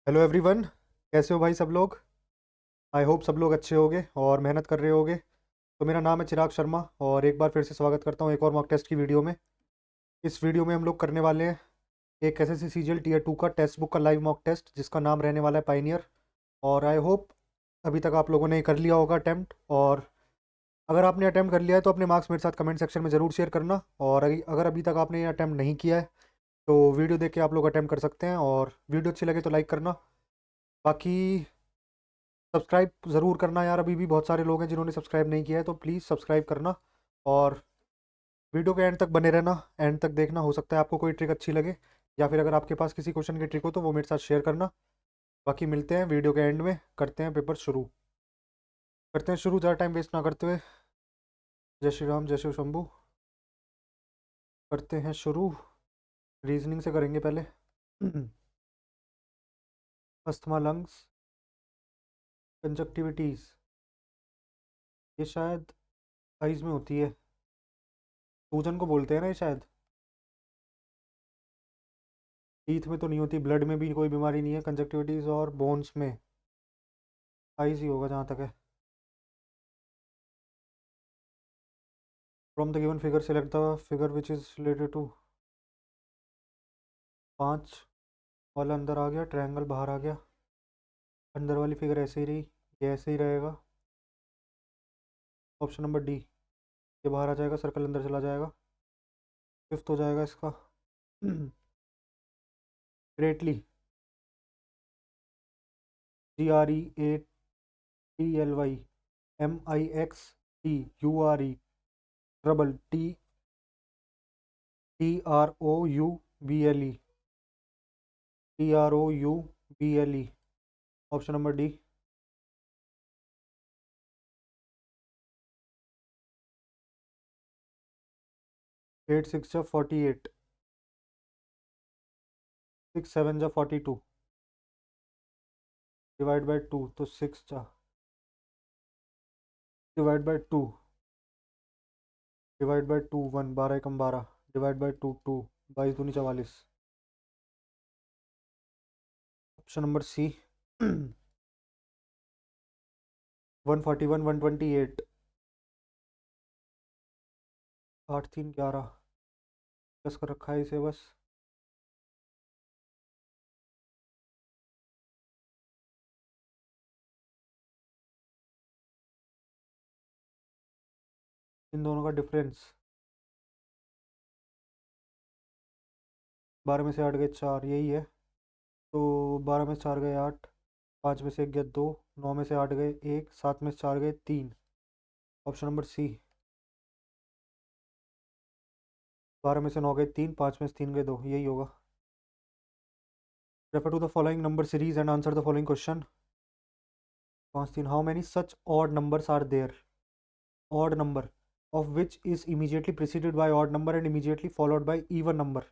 Hello everyone. कैसे हो भाई सब लोग। आई होप सब लोग अच्छे होगे और मेहनत कर रहे होगे। तो मेरा नाम है चिराग शर्मा और एक बार फिर से स्वागत करता हूँ एक और मॉक टेस्ट की वीडियो में। इस वीडियो में हम लोग करने वाले हैं एक एसएससी सीजीएल टीयर 2 का टेक्स्ट बुक का लाइव मॉक टेस्ट जिसका नाम रहने वाला है पाइनियर। और आई होप अभी तक आप लोगों ने कर लिया होगा अटैम्प्ट। और अगर आपने अटैम्प्ट कर लिया है तो अपने मार्क्स मेरे साथ कमेंट सेक्शन में ज़रूर शेयर करना। और अगर अभी तक आपने ये अटैम्प्ट नहीं किया है तो वीडियो देख के आप लोग अटैम्प्ट कर सकते हैं। और वीडियो अच्छी लगे तो लाइक करना। बाकी सब्सक्राइब ज़रूर करना यार, अभी भी बहुत सारे लोग हैं जिन्होंने सब्सक्राइब नहीं किया है, तो प्लीज़ सब्सक्राइब करना। और वीडियो के एंड तक बने रहना, एंड तक देखना, हो सकता है आपको कोई ट्रिक अच्छी लगे या फिर अगर आपके पास किसी क्वेश्चन की ट्रिक हो तो वो मेरे साथ शेयर करना। बाकी मिलते हैं वीडियो के एंड में, करते हैं पेपर शुरू। करते हैं शुरू, ज़्यादा टाइम वेस्ट ना करते हुए। जय श्री राम, जय शिव शंभू। करते हैं शुरू। रीजनिंग से करेंगे पहले। अस्थमा, लंग्स, कंजक्टिविटीज़, ये शायद आइज़ में होती है। सूजन को बोलते हैं ना ये शायद। टीथ में तो नहीं होती, ब्लड में भी कोई बीमारी नहीं है कंजक्टिविटीज़, और बोन्स में आइज ही होगा जहाँ तक है। From the given figure select the figure which is related to. 5 वाला अंदर आ गया, ट्रायंगल बाहर आ गया। अंदर वाली फिगर ऐसे ही रही, ये ऐसे ही रहेगा। ऑप्शन नंबर डी, ये बाहर आ जाएगा, सर्कल अंदर चला जाएगा। फिफ्थ हो जाएगा इसका। Greatly, GREATLY, MIXTURE, trouble, TROUBLE, TROUBLE। Option number D. 8 6 जा 48, 6 7 जा 42, डिवाइड बाई 2 तो 6 जा, divide by 2, divide by 2 1, 12 Ekam 12, divide by 2 2, 22 दूनी 44। ऑप्शन नंबर सी। 141 128, 8 3 11, प्लस कर रखा है इसे बस। इन दोनों का डिफरेंस, 12 में से 8 गए 4, यही है। तो 12 में से 4 गए 8, 5 में से 1 गया 2, 9 में से 8 गए 1, 7 में से 4 गए 3। ऑप्शन नंबर सी। 12 में से 9 गए 3, 5 में से 3 गए 2, यही होगा। Refer to the following number series and answer the following question. 5 3, how many such odd numbers are there. odd number of which is immediately preceded by odd number and immediately followed by even number,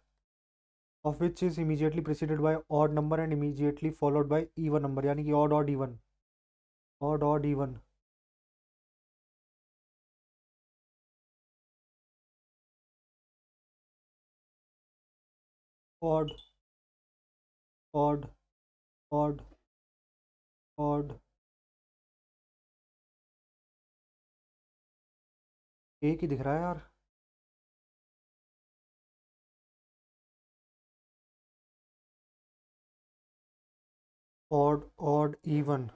of which is immediately preceded by odd number and immediately followed by even number, यानी कि odd odd even, odd odd even। odd odd odd odd, एक ही दिख रहा है यार। odd odd even,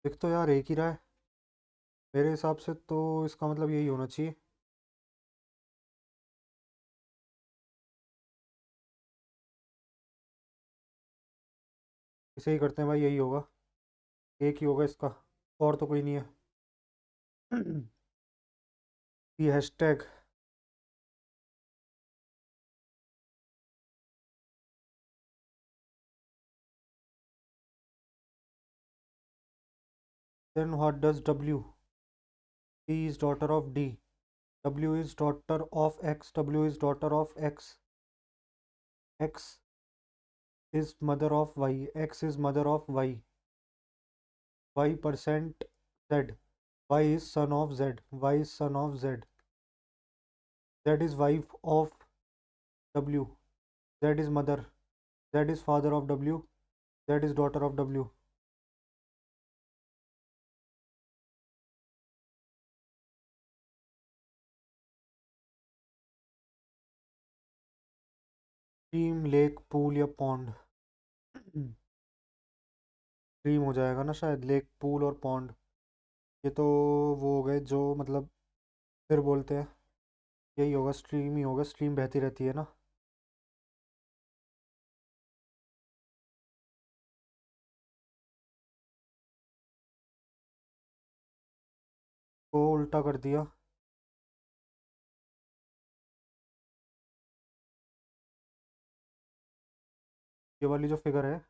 दिख तो यार एक ही रहा है मेरे हिसाब से, तो इसका मतलब यही होना चाहिए। इसे ही करते हैं भाई, यही होगा, एक ही होगा इसका, और तो कोई नहीं है। ये hashtag. then what does W? P is daughter of D, W is daughter of X, W is daughter of X, X is mother of Y, X is mother of Y, Y percent Z, Y is son of Z, Y is son of Z, Z is wife of W, Z is mother, Z is father of W, Z is daughter of W. Stream, lake, pool या pond. Stream हो जाएगा ना शायद, lake, pool और pond, ये तो वो हो गए जो मतलब फिर बोलते हैं, यही होगा, स्ट्रीम ही होगा, स्ट्रीम बहती रहती है ना। तो उल्टा कर दिया। ये वाली जो फिगर है,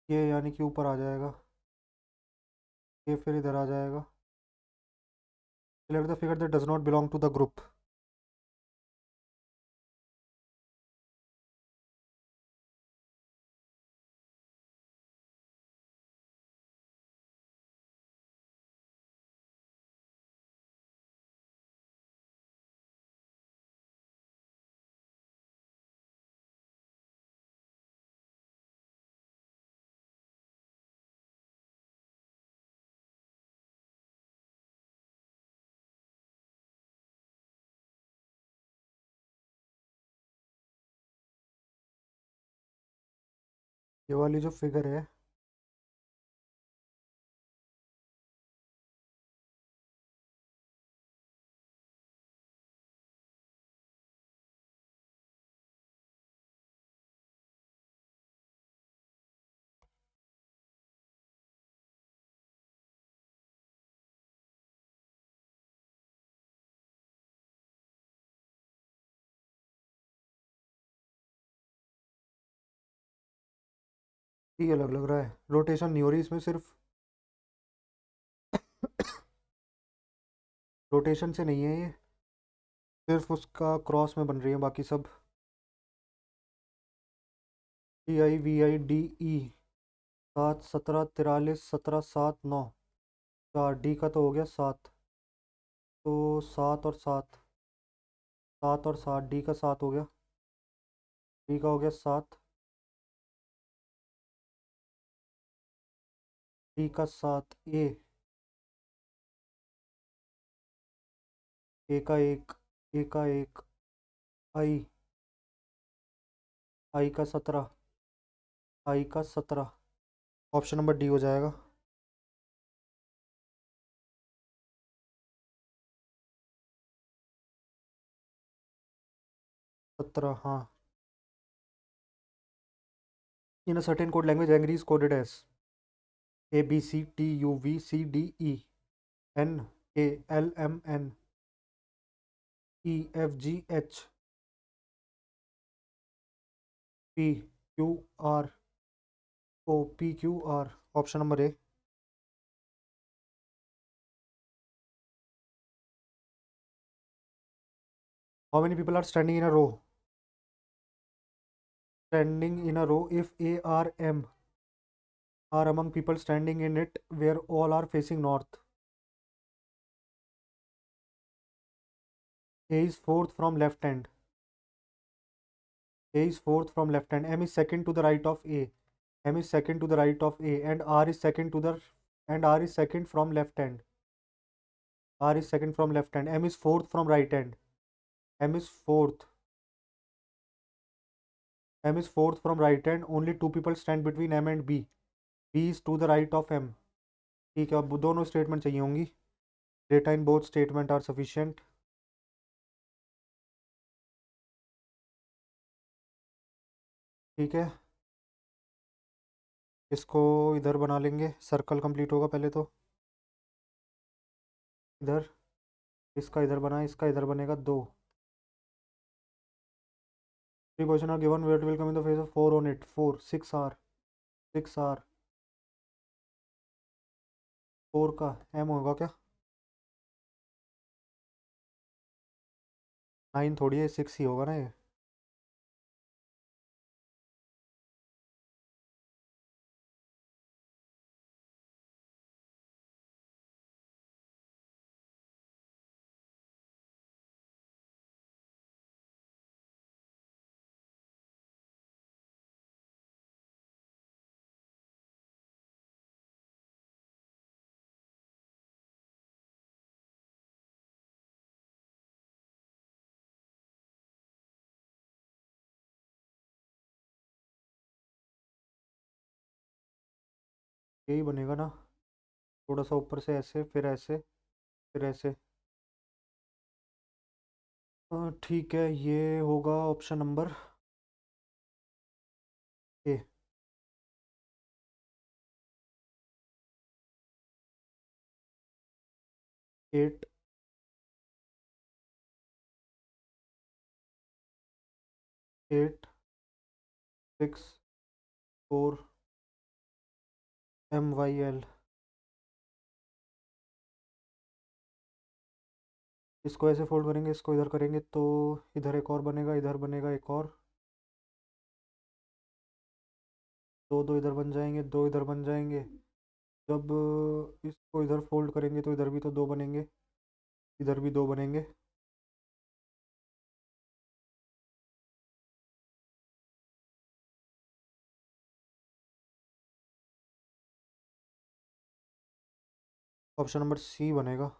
ये यानी कि ऊपर आ जाएगा, ये फिर इधर आ जाएगा। Select the figure that does not belong to the group. ये वाली जो फिगर है, ये अलग लग रहा है, रोटेशन नहीं हो रही इसमें, सिर्फ रोटेशन से नहीं है ये, सिर्फ उसका क्रॉस में बन रही है, बाकी सब। D I V I D E, 7, 17, 43, 17, 7, 9, 4, D का तो हो गया 7, तो 7 और 7, 7 और 7, डी का 7 हो गया, डी का हो गया 7, डी का 7, ए का 1, ए का 1, आई, आई का 17, आई का 17, ऑप्शन नंबर डी हो जाएगा। 17, हाँ। In a certain code language, angry is coded as A B C T U V C D E N A L M N E F G H P Q R O P Q R. Option number A. How many people are standing in a row? Standing in a row if A R M are among people standing in it where all are facing north. A is fourth from left hand. A is fourth from left hand. M is second to the right of A. M is second to the right of A, and R is second to the and R is second from left hand. R is second from left hand. M is fourth from right hand. M is fourth. M is fourth from right hand. Only two people stand between M and B. B is to the right of M. ठीक है, अब दोनों statement चाहिए होंगी। Data in both statement are sufficient. ठीक है, इसको इधर बना लेंगे, सर्कल कंप्लीट होगा पहले तो। इधर, इसका इधर बना, इसका इधर बनेगा 2। 3 question are given, weight will come in the face of 4 on it. 4, 6 R, 6 R, 4 का एम होगा क्या? 9 थोड़ी है, 6 ही होगा ना ये। यही बनेगा ना, थोड़ा सा ऊपर से ऐसे, फिर ऐसे, फिर ऐसे। ठीक है, ये होगा ऑप्शन नंबर ए। 8, 8, 6, 4 MYL। इसको ऐसे फोल्ड करेंगे, इसको इधर करेंगे तो इधर एक और बनेगा, इधर बनेगा एक और, दो दो इधर बन जाएंगे, दो इधर बन जाएंगे। जब इसको इधर फोल्ड करेंगे तो इधर भी तो दो बनेंगे, इधर भी दो बनेंगे। ऑप्शन नंबर सी बनेगा।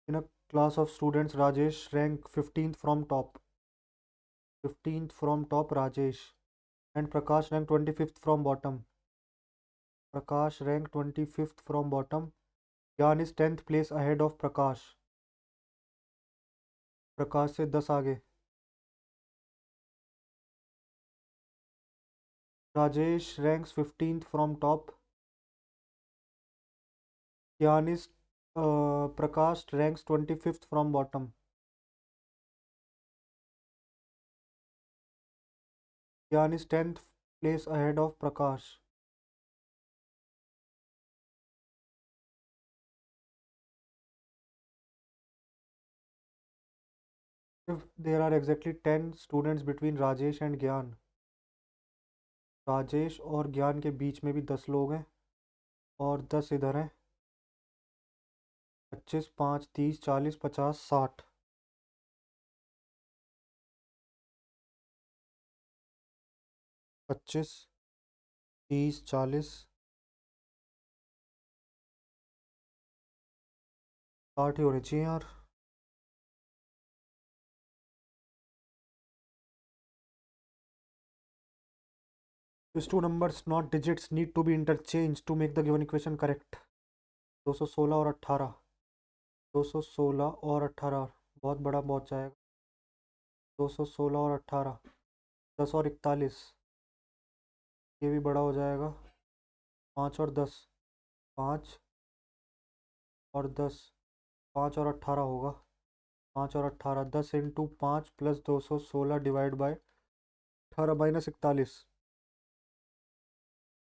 In a class of students Rajesh rank 15th from top, 15th from top Rajesh, and Prakash rank 25th from bottom, Prakash rank 25th from bottom. Gyan is 10th place ahead of Prakash, Prakash से 10 आगे। Rajesh ranks 15th from top, Gyan is Prakash ranks 25th from bottom. Gyan is 10th place ahead of Prakash. If there are exactly 10 students between Rajesh and Gyan, Rajesh और ज्ञान के बीच में भी 10 लोग हैं, और 10 इधर हैं, 25, 5, 30, 40, 50, 60, 25, 30, 40, 60 ही होने चाहिए यार। These two numbers not digits need to be interchanged to make the given equation correct। 216 और 18, 216 और 18 बहुत बड़ा पहुंच जाएगा। 216 और 18, 10 और 41, ये भी बड़ा हो जाएगा। 5 और 10, 5 और 10, 5 और 18 होगा। 5 और 18, 10 × 5 प्लस 216 डिवाइड बाय 18 माइनस 41,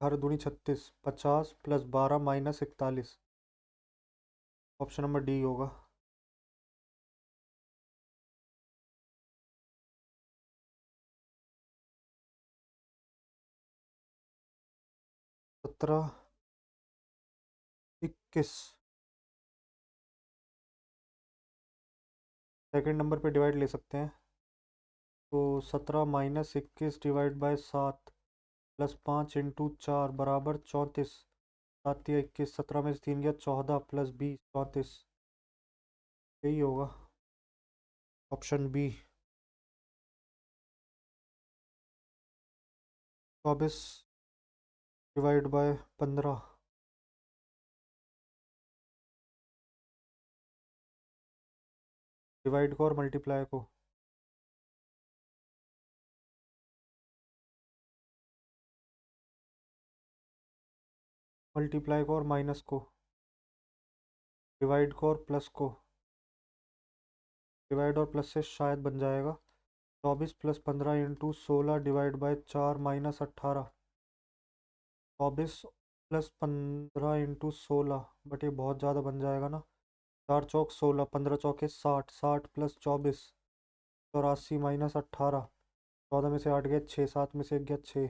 18 दूनी 36, 50 plus 12 minus 41। Option number D होगा। सत्रह, 21, सेकेंड नंबर पे डिवाइड ले सकते हैं, तो 17 माइनस 21 डिवाइड बाय 7 प्लस 5 × 4 बराबर 34। 7 या 21, 17 में से 3 गया, 14 प्लस 20, 34, यही होगा option B. 24 divide by 15, divide को और मल्टीप्लाई को। मल्टीप्लाई को और माइनस को, डिवाइड को और प्लस को। डिवाइड और प्लस से शायद बन जाएगा। 24 plus 15 × 16 divide by 4 minus 18। 24 plus 15 × 16, but ये बहुत ज़्यादा बन जाएगा ना। 4 चौक 16, 15 चौके 60, 60 प्लस 24, 84 माइनस 18। 14 में से 8 गया 6, 7 में से 1 गया 6।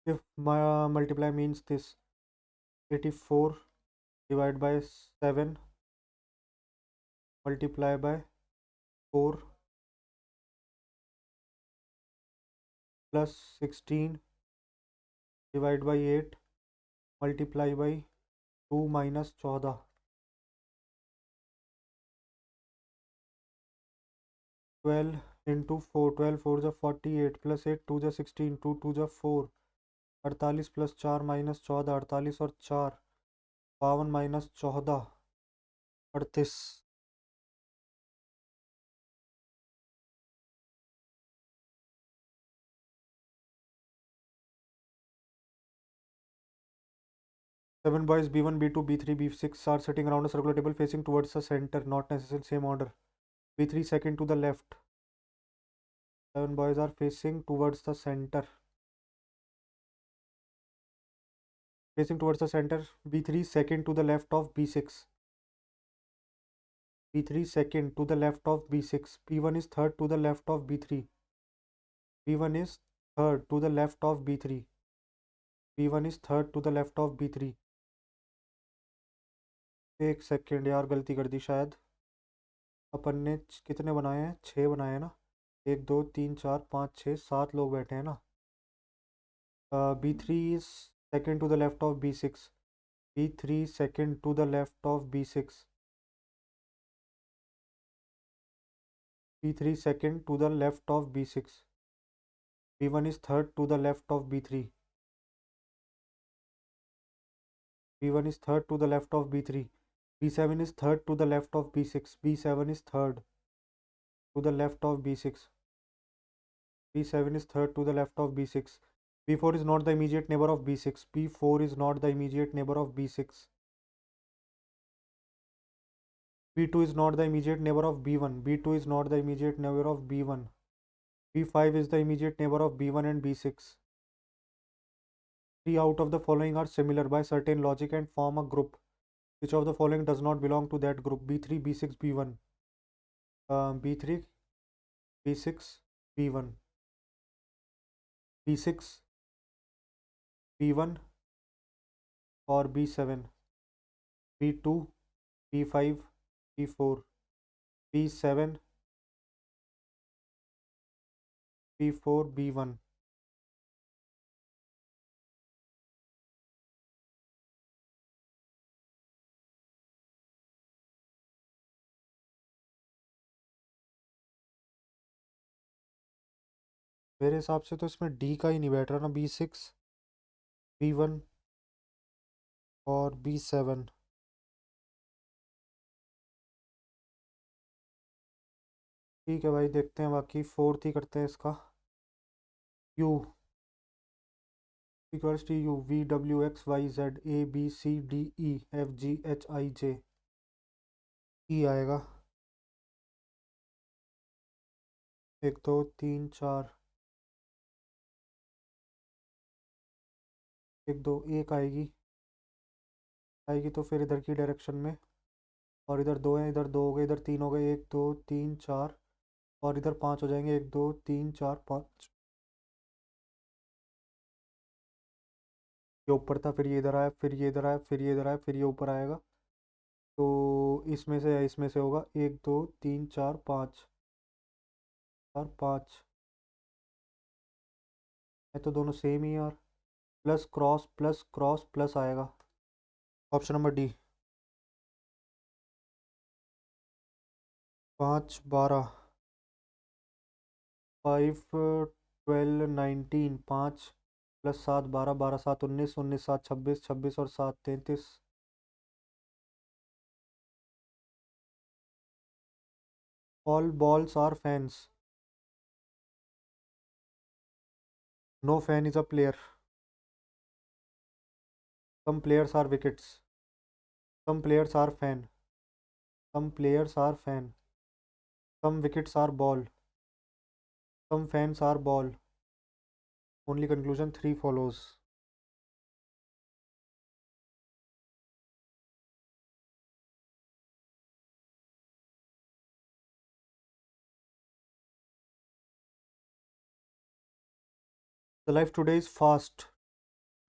If multiply means this, 84 divided by 7 multiply by 4 plus 16 divide by 8 multiply by 2 minus 14। 12 into 4, 12 4 = 48 plus 8 2 = 16, 2 2 = 4, 48 plus 4 minus 14, 48 और 4 52 minus 14 38। 7 boys B1 B2 B3 B6 are sitting around a circular table facing towards the center, not necessarily same order. B3 second to the left. 7 boys are facing towards the center. Facing towards the center. B3 second to the left of B6. B3 second to the left of B6. B1 is third to the left of B3. B1 is third to the left of B3. B1 is third to the left of B3. एक second यार, गलती कर दी शायद। अपन ने कितने बनाए हैं? 6 बनाए हैं ना। 1 2 3 4 5 6 7 लोग बैठे हैं ना। B3 is second to the left of B6. B3 second to the left of B6. B3 second to the left of B6. B1 is third to the left of B3. B1 is third to the left of B3. B7 is third to the left of B6. B7 is third to the left of B6. B7 is third to the left of B6. B4 is not the immediate neighbor of B6. B4 is not the immediate neighbor of B6. B2 is not the immediate neighbor of B1. B2 is not the immediate neighbor of B1. B5 is the immediate neighbor of B1 and B6. 3 out of the following are similar by certain logic and form a group. Which of the following does not belong to that group? B3, B6, B1. B3, B6, B1. B6, B1 or B7. B2, B5, B4. B7, B4, B1. मेरे हिसाब से तो इसमें D का ही नहीं बैठ रहा ना। B6, B1 और B7। ठीक है भाई, देखते हैं बाकी। फोर्थ ही करते हैं इसका। U equals to U V W X Y Z A B C D E F G H I J। ई आएगा। 1 2 3 4। 1 2 1 आएगी। आएगी तो फिर इधर की डायरेक्शन में। और इधर 2 हैं, इधर 2 हो गए, इधर 3 हो गए। 1 2 3 4 और इधर 5 हो जाएंगे। 1 2 3 4 5। ये ऊपर था, फिर ये इधर आया, फिर ये इधर आया, फिर ये इधर आया, फिर ये ऊपर आएगा। तो इसमें से या इसमें से होगा। 1 2 3 4 5 और 5 है तो दोनों सेम ही यार। प्लस क्रॉस प्लस आएगा। Option number D. 5 12 5 12 19। 5 प्लस 7 12 12 7 19 19 7 26 26 और 7 33। All balls are fans. No fan is a player. Some players are wickets. Some players are fan. Some players are fan. Some wickets are ball. Some fans are ball. Only conclusion 3 follows. The life today is fast,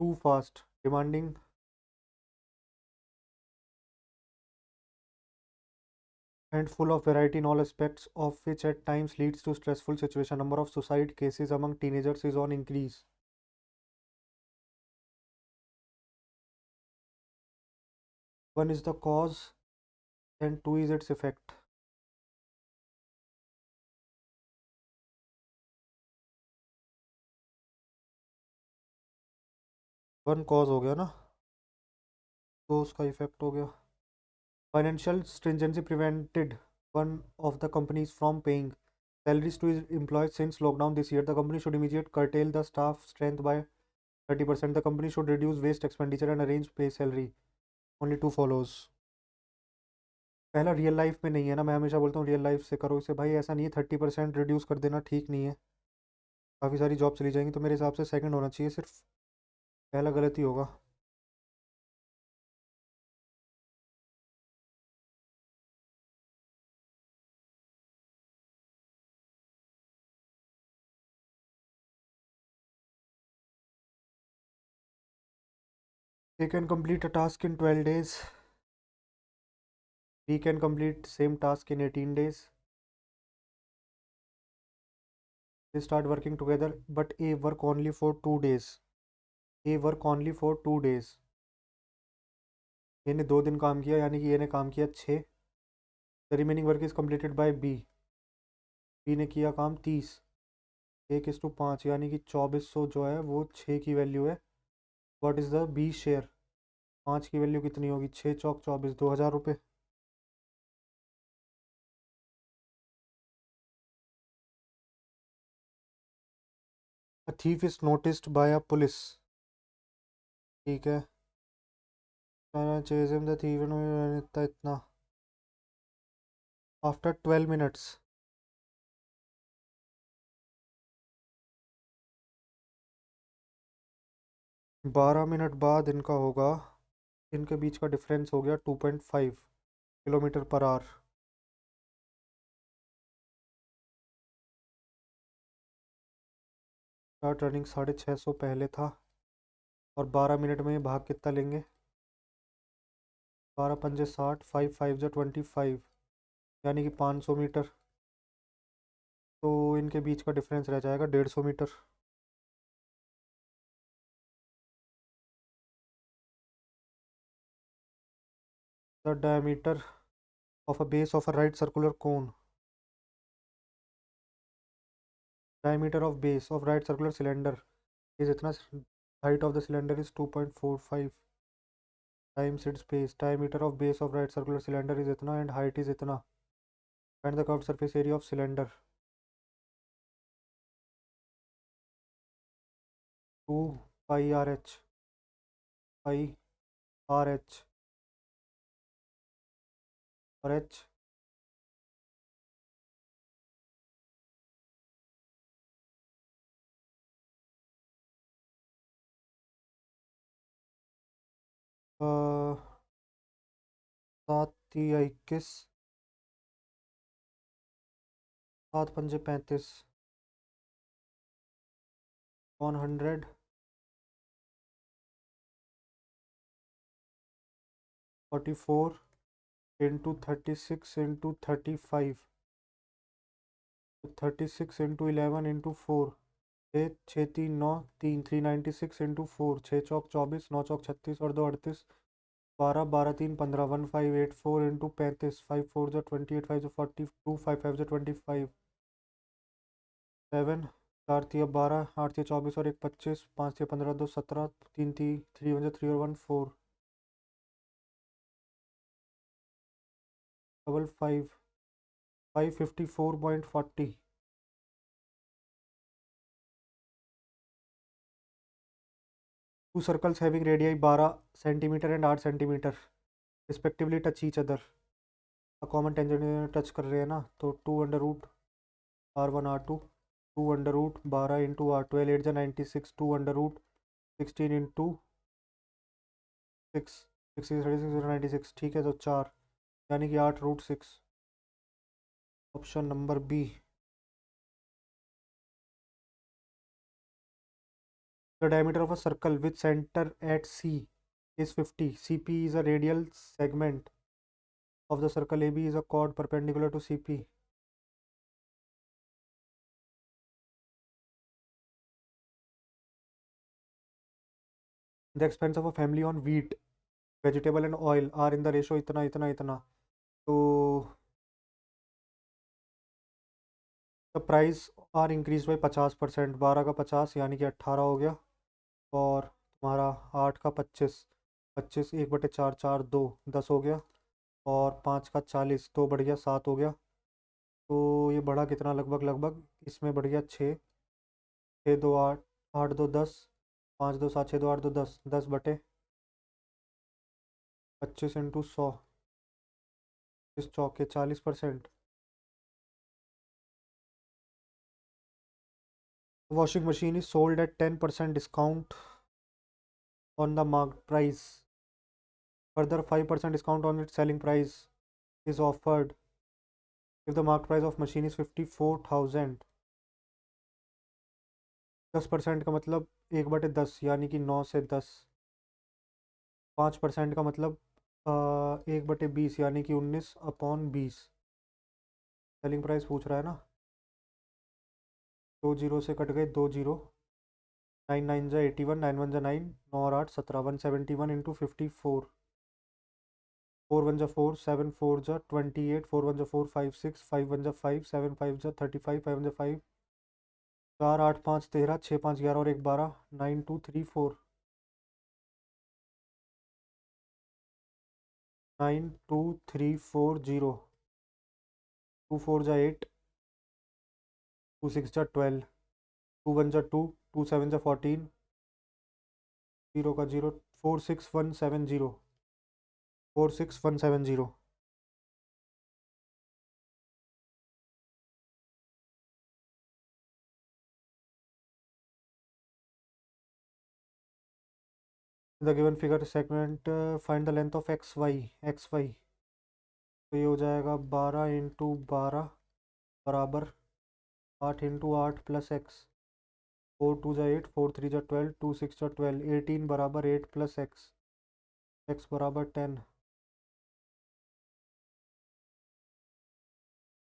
too fast, demanding and full of variety in all aspects, of which at times leads to stressful situation. Number of suicide cases among teenagers is on increase. One is the cause and two is its effect. One cause हो गया ना, तो उसका effect हो गया। Financial stringency prevented one of the companies from paying salaries to its employees since lockdown this year. The company should immediately curtail the staff strength by 30%. The company should reduce waste expenditure and arrange pay salary. Only two follows. पहला real life में नहीं है ना, मैं हमेशा बोलता हूँ real life से करो इसे भाई, ऐसा नहीं है 30% रिड्यूस कर देना ठीक नहीं है, काफ़ी सारी जॉब चली जाएंगी, तो मेरे हिसाब से सेकंड होना चाहिए सिर्फ, पहला गलत ही होगा। They can complete a task in 12 days. We can complete same task in 18 days. They start working together, but A work only for 2 days. A work only for 2 days. ए ने 2 दिन काम किया, यानी कि ए ने काम किया 6। The remaining work is completed by B. B ने किया काम 30। 1:5, यानी कि 2400 जो है वो 6 की वैल्यू है। What is the B share? 5 की वैल्यू कितनी होगी? 6 चौक 24, 2000 रुपये। A thief is noticed bye a police. ठीक है, चेज हिम द थीफ इतना इतना। आफ्टर 12 मिनट्स, 12 मिनट बाद इनका होगा, इनके बीच का डिफरेंस हो गया 2.5 kilometre per hour. Start running 650 पहले था, और 12 मिनट में ये भाग कितना लेंगे? 12 पंजे 60, 5 5 जो 25, यानी कि 500 मीटर। तो इनके बीच का डिफरेंस रह जाएगा 150 metre. The diameter of a base of a right circular cone. Diameter of base of right circular cylinder is इतना। Height of the cylinder is 2.45 times its base. Diameter of base of right circular cylinder is इतना and height is इतना। Find the curved surface area of cylinder. 2 pi R H, pi R H, और H सात या 21, 7 पंजे 35, 100 44 into 36 into 35, 36 into 11 into 4, 6 6 3 9 3, 396 into 4, 6 चौक 24, 9 चौक 36 और 2 38, 12 12 3 15, 1584 into 35, 5 4 जो 28, 5 जो 42, 5 5 जो 25, 7 4 3 12, 8 3 24 और 1 25, 5 3 15 2 17, 3 3 3 1 3 और 1 4, 5 554.40। Two circles having radii 12 centimetre and 8 centimetre respectively touch each other. Common tangent touch कर रहे हैं ना, तो 2√R1 R2, 2√12 इंटू 8 जा 96, 2√16 इंटू 6, 6 36 96, ठीक है, तो 4, यानी कि 8√6। Option number B. The diameter of a circle with centre at C is 50. CP is a radial segment of the circle. AB is a chord perpendicular to CP. The expense of a family on wheat, vegetable and oil are in the ratio इतना इतना इतना। तो the price are increase by 50%, 12 का 50 यानी कि 18 हो गया, और हमारा 8 का 25, 25 1/4 4 2 10 हो गया। और 5 का 40, तो बढ़ गया 7 हो गया। तो ये बढ़ा कितना, लगभग लगभग इसमें बढ़ गया 6, 6 2 8, 8 2 10, 5 2 7, 6 2 8 2 10, 10/25 × 100, इस चौके 40%। Washing machine is sold at 10% discount on the marked price. Further 5% discount on its selling price is offered if the marked price of machine is 54,000। 10% का मतलब 1/10 यानी कि 9 से 10। 5% का मतलब 1/20 यानी कि 19/20। सेलिंग प्राइस पूछ रहा है ना। 2 जीरो से कट गए 2 जीरो। 9 9 जा 81, 9 1 जा 9, 9 और 8 17, 171 × 54। 4 1 जा 4, 7 4 जा 28, 4 1 जा 4, 5 6, 5 1 जा 5, 7 5 जा 35, 5 1 जा 5, 4 8 5 13, 6 5 11 और 1 12, 9 2 3 4, 9 2 3 4 0। 2 4 जा 8, 2 6 जा 12, 2 1 जा 2, 2 7 जा 14, 0 का 0, 46170, 46170। The given figure segment find the length of X Y. तो ये हो जाएगा 12 × 12 बराबर 8 × 8 प्लस एक्स। 4 2 जा 8, 4 3 जा 12, 2 6 जा 12, 18 बराबर 8 प्लस एक्स, एक्स बराबर 10।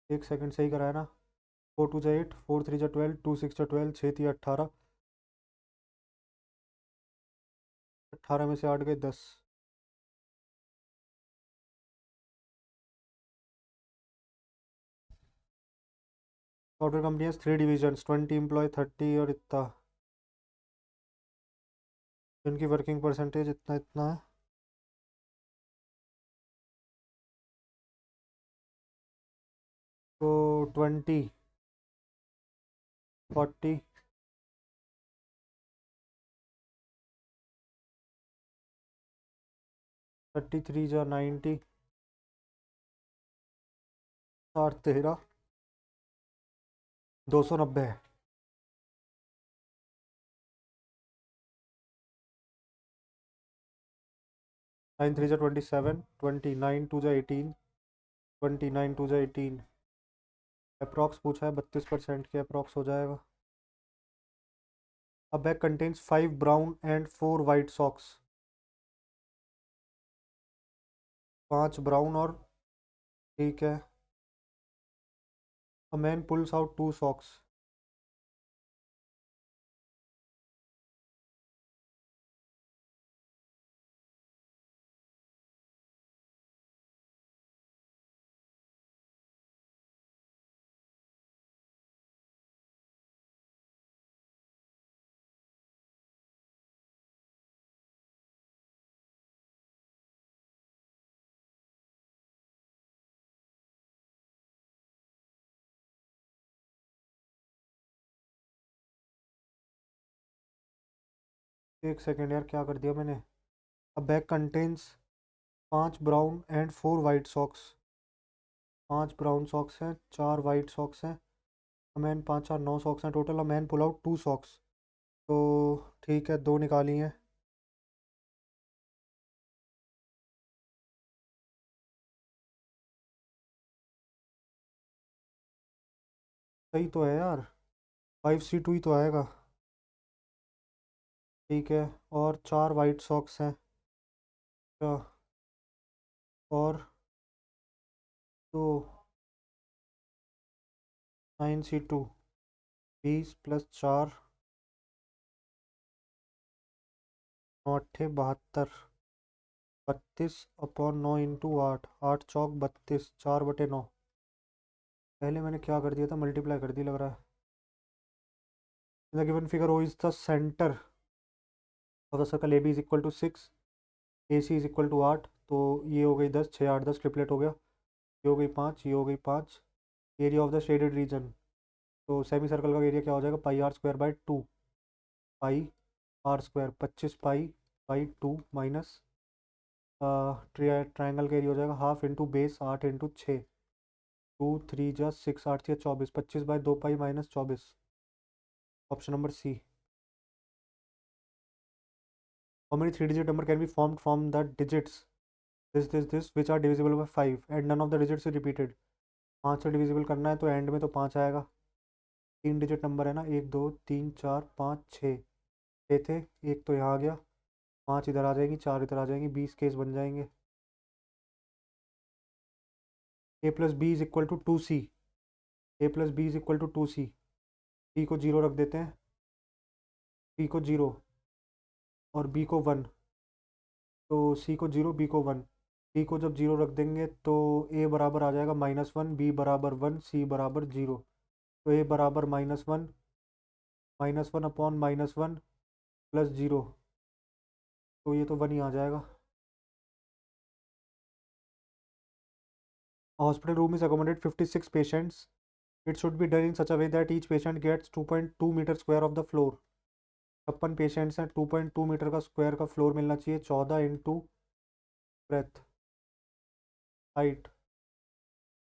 एक सेकंड, सही कराया ना। 4 2 जा 8, 4 3 जा 12, 2 6 जा 12, 6 3 18, 18 में से 8 गए 10। सॉफ्टवेयर कंपनी है 3 डिविजन्स, 20 एम्प्लॉय, 30 और इतना। जिनकी वर्किंग परसेंटेज इतना इतना है। तो 20, 40, 33 जा 90, 60 13, 290 है। 9 3 जा 27, 20, 9 2 जा 18, 20, 9 2 जा 18। अप्रॉक्स पूछा है, 32% के अप्रॉक्स हो जाएगा। A bag contains 5 brown and 4 white socks। 5 brown और, ठीक है। A man pulls out 2 socks। एक सेकेंड यार, क्या कर दिया मैंने। A bag contains 5 brown and 4 white socks. 5 brown socks हैं, 4 वाइट सॉक्स हैं। मैन 5 4 9 सॉक्स हैं total. Man pull out 2 socks. तो ठीक है, 2 निकाली हैं। सही तो है यार, 5C2 ही तो आएगा। ठीक है, और 4 वाइट सॉक्स हैं। अच्छा, और तो 9C2, 20 + 4, 9 8 72, 32/9 × 8, 8 चौक 32, 4/9। पहले मैंने क्या कर दिया था, मल्टीप्लाई कर दी लग रहा है। The given figure O is the centre of the circle A B is equal to 6, A C is equal to 8, तो ये हो गई 10, 6 8 10 ट्रिपलेट हो गया, ये हो गई 5, ये हो गई 5। Area of the shaded region, तो सेमी सर्कल का एरिया क्या हो जाएगा, pi R square by 2, pi R square 25 pi by 2 minus triangle का एरिया हो जाएगा हाफ इंटू बेस 8 इंटू 6, 2 3 जा 6 8 या 24, 25/2 pi minus 24। Option number C. How many 3 digit number can be formed from the digits this which are divisible by 5 and none of the digits is repeated. 5 से divisible करना है तो and में तो 5 आएगा। 3 digit number है ना, 1 2 3 4 5 6, 6 थे, एक तो यहाँ आ गया, 5 इधर आ जाएंगी, 4 इधर आ जाएंगी, 20 केस बन जाएंगे। A plus B is equal to 2c, A plus B is equal to 2c, C को 0 रख देते हैं, सी को 0 और बी को 1, तो सी को 0 बी को 1, सी को जब 0 रख देंगे तो ए बराबर आ जाएगा -1, बी बराबर 1, सी बराबर 0, तो ए बराबर -1 अपॉन -1 प्लस 0, तो ये तो 1 ही आ जाएगा। Hospital room is accommodate 56 patients, it should be done in such a way that each patient gets 2.2 metre square of the floor. 56 patients हैं, 2.2 मीटर का स्क्वायर का फ्लोर मिलना चाहिए, 14 इंटू ब्रेथ हाइट,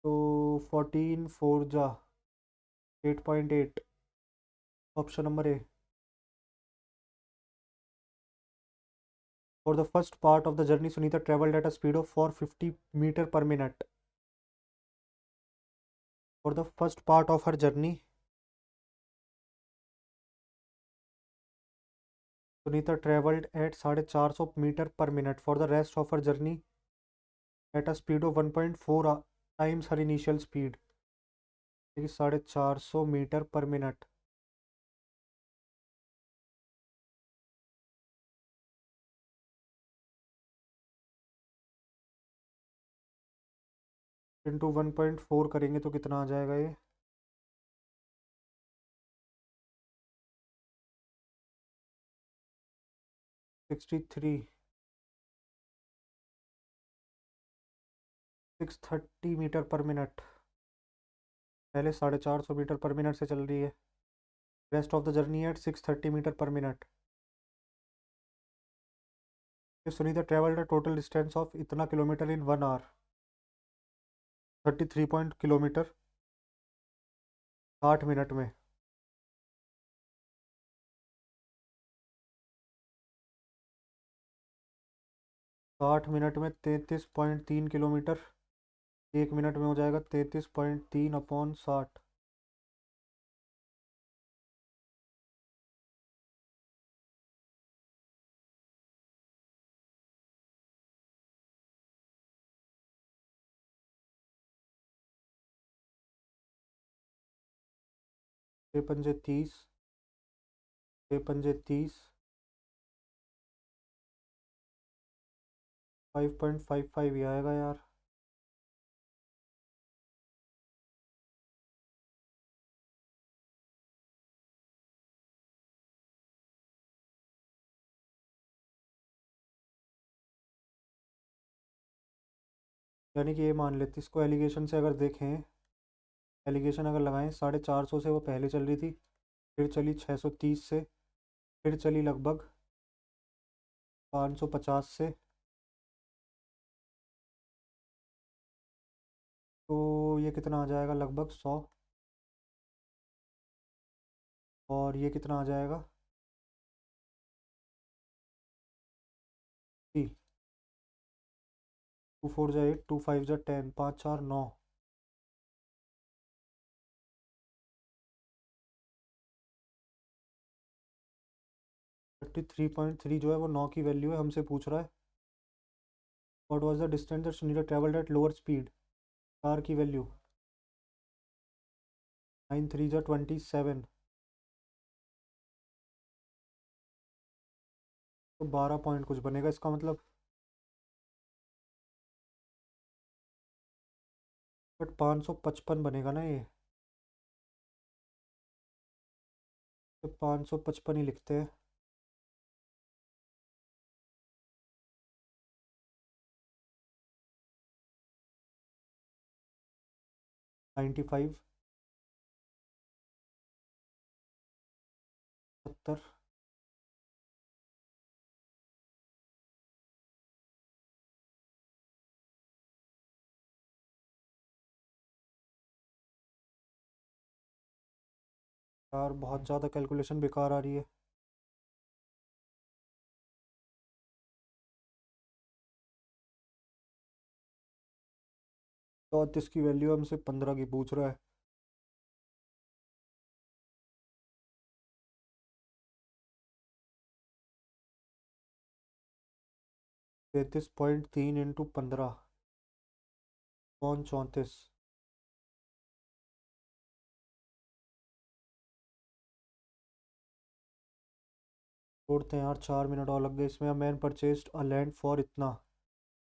तो 14 4 जा 8.8। Option number A. For the first part of the journey Sunita travelled at a speed of 450 metre per minute. For the first part of her journey Sunita travelled at 450 metre per minute for the rest of her journey at a speed of 1.4 times her initial speed, 450 metre per minute. Into 1.4 करेंगे तो कितना आ जाएगा ये, 63 630 metre per minute. पहले 450 metre per minute से चल रही है, rest of the journey at 630 metre per minute. Sunita travelled a total distance of इतना kilometre in 1 hour, 33 point kilometre 60 minute में। 60 मिनट में 33.3 किलोमीटर, 1 मिनट में हो जाएगा 33.3 अपॉन 60। छः पंजे 30, 6 पंजे 30, 5.55 ही आएगा यार। यानी कि ये मान लेते, इसको एलिगेशन से अगर देखें, एलिगेशन अगर लगाएं, 450 से वो पहले चल रही थी, फिर चली 630 से, फिर चली लगभग 550 से, तो ये कितना आ जाएगा, लगभग 100। और ये कितना आ जाएगा, 2 4 जा 8, 2 5 जा 10, 5 4 9, 33.3 जो है वो 9 की वैल्यू है, हमसे पूछ रहा है what was the distance that Sunita travelled at lower speed. Car की वैल्यू 9 3 जा 27, तो 12 पॉइंट कुछ बनेगा इसका मतलब, बट 555 बनेगा ना ये, तो 555 ही लिखते हैं। 95, 70, यार बहुत ज़्यादा कैलकुलेशन बेकार आ रही है। 34 की वैल्यू हमसे 15 की पूछ रहा है। 33.3 इंटू 15 कौन 34। छोड़ते हैं यार, 4 मिनट और लग गए इसमें। A man purchased a land for इतना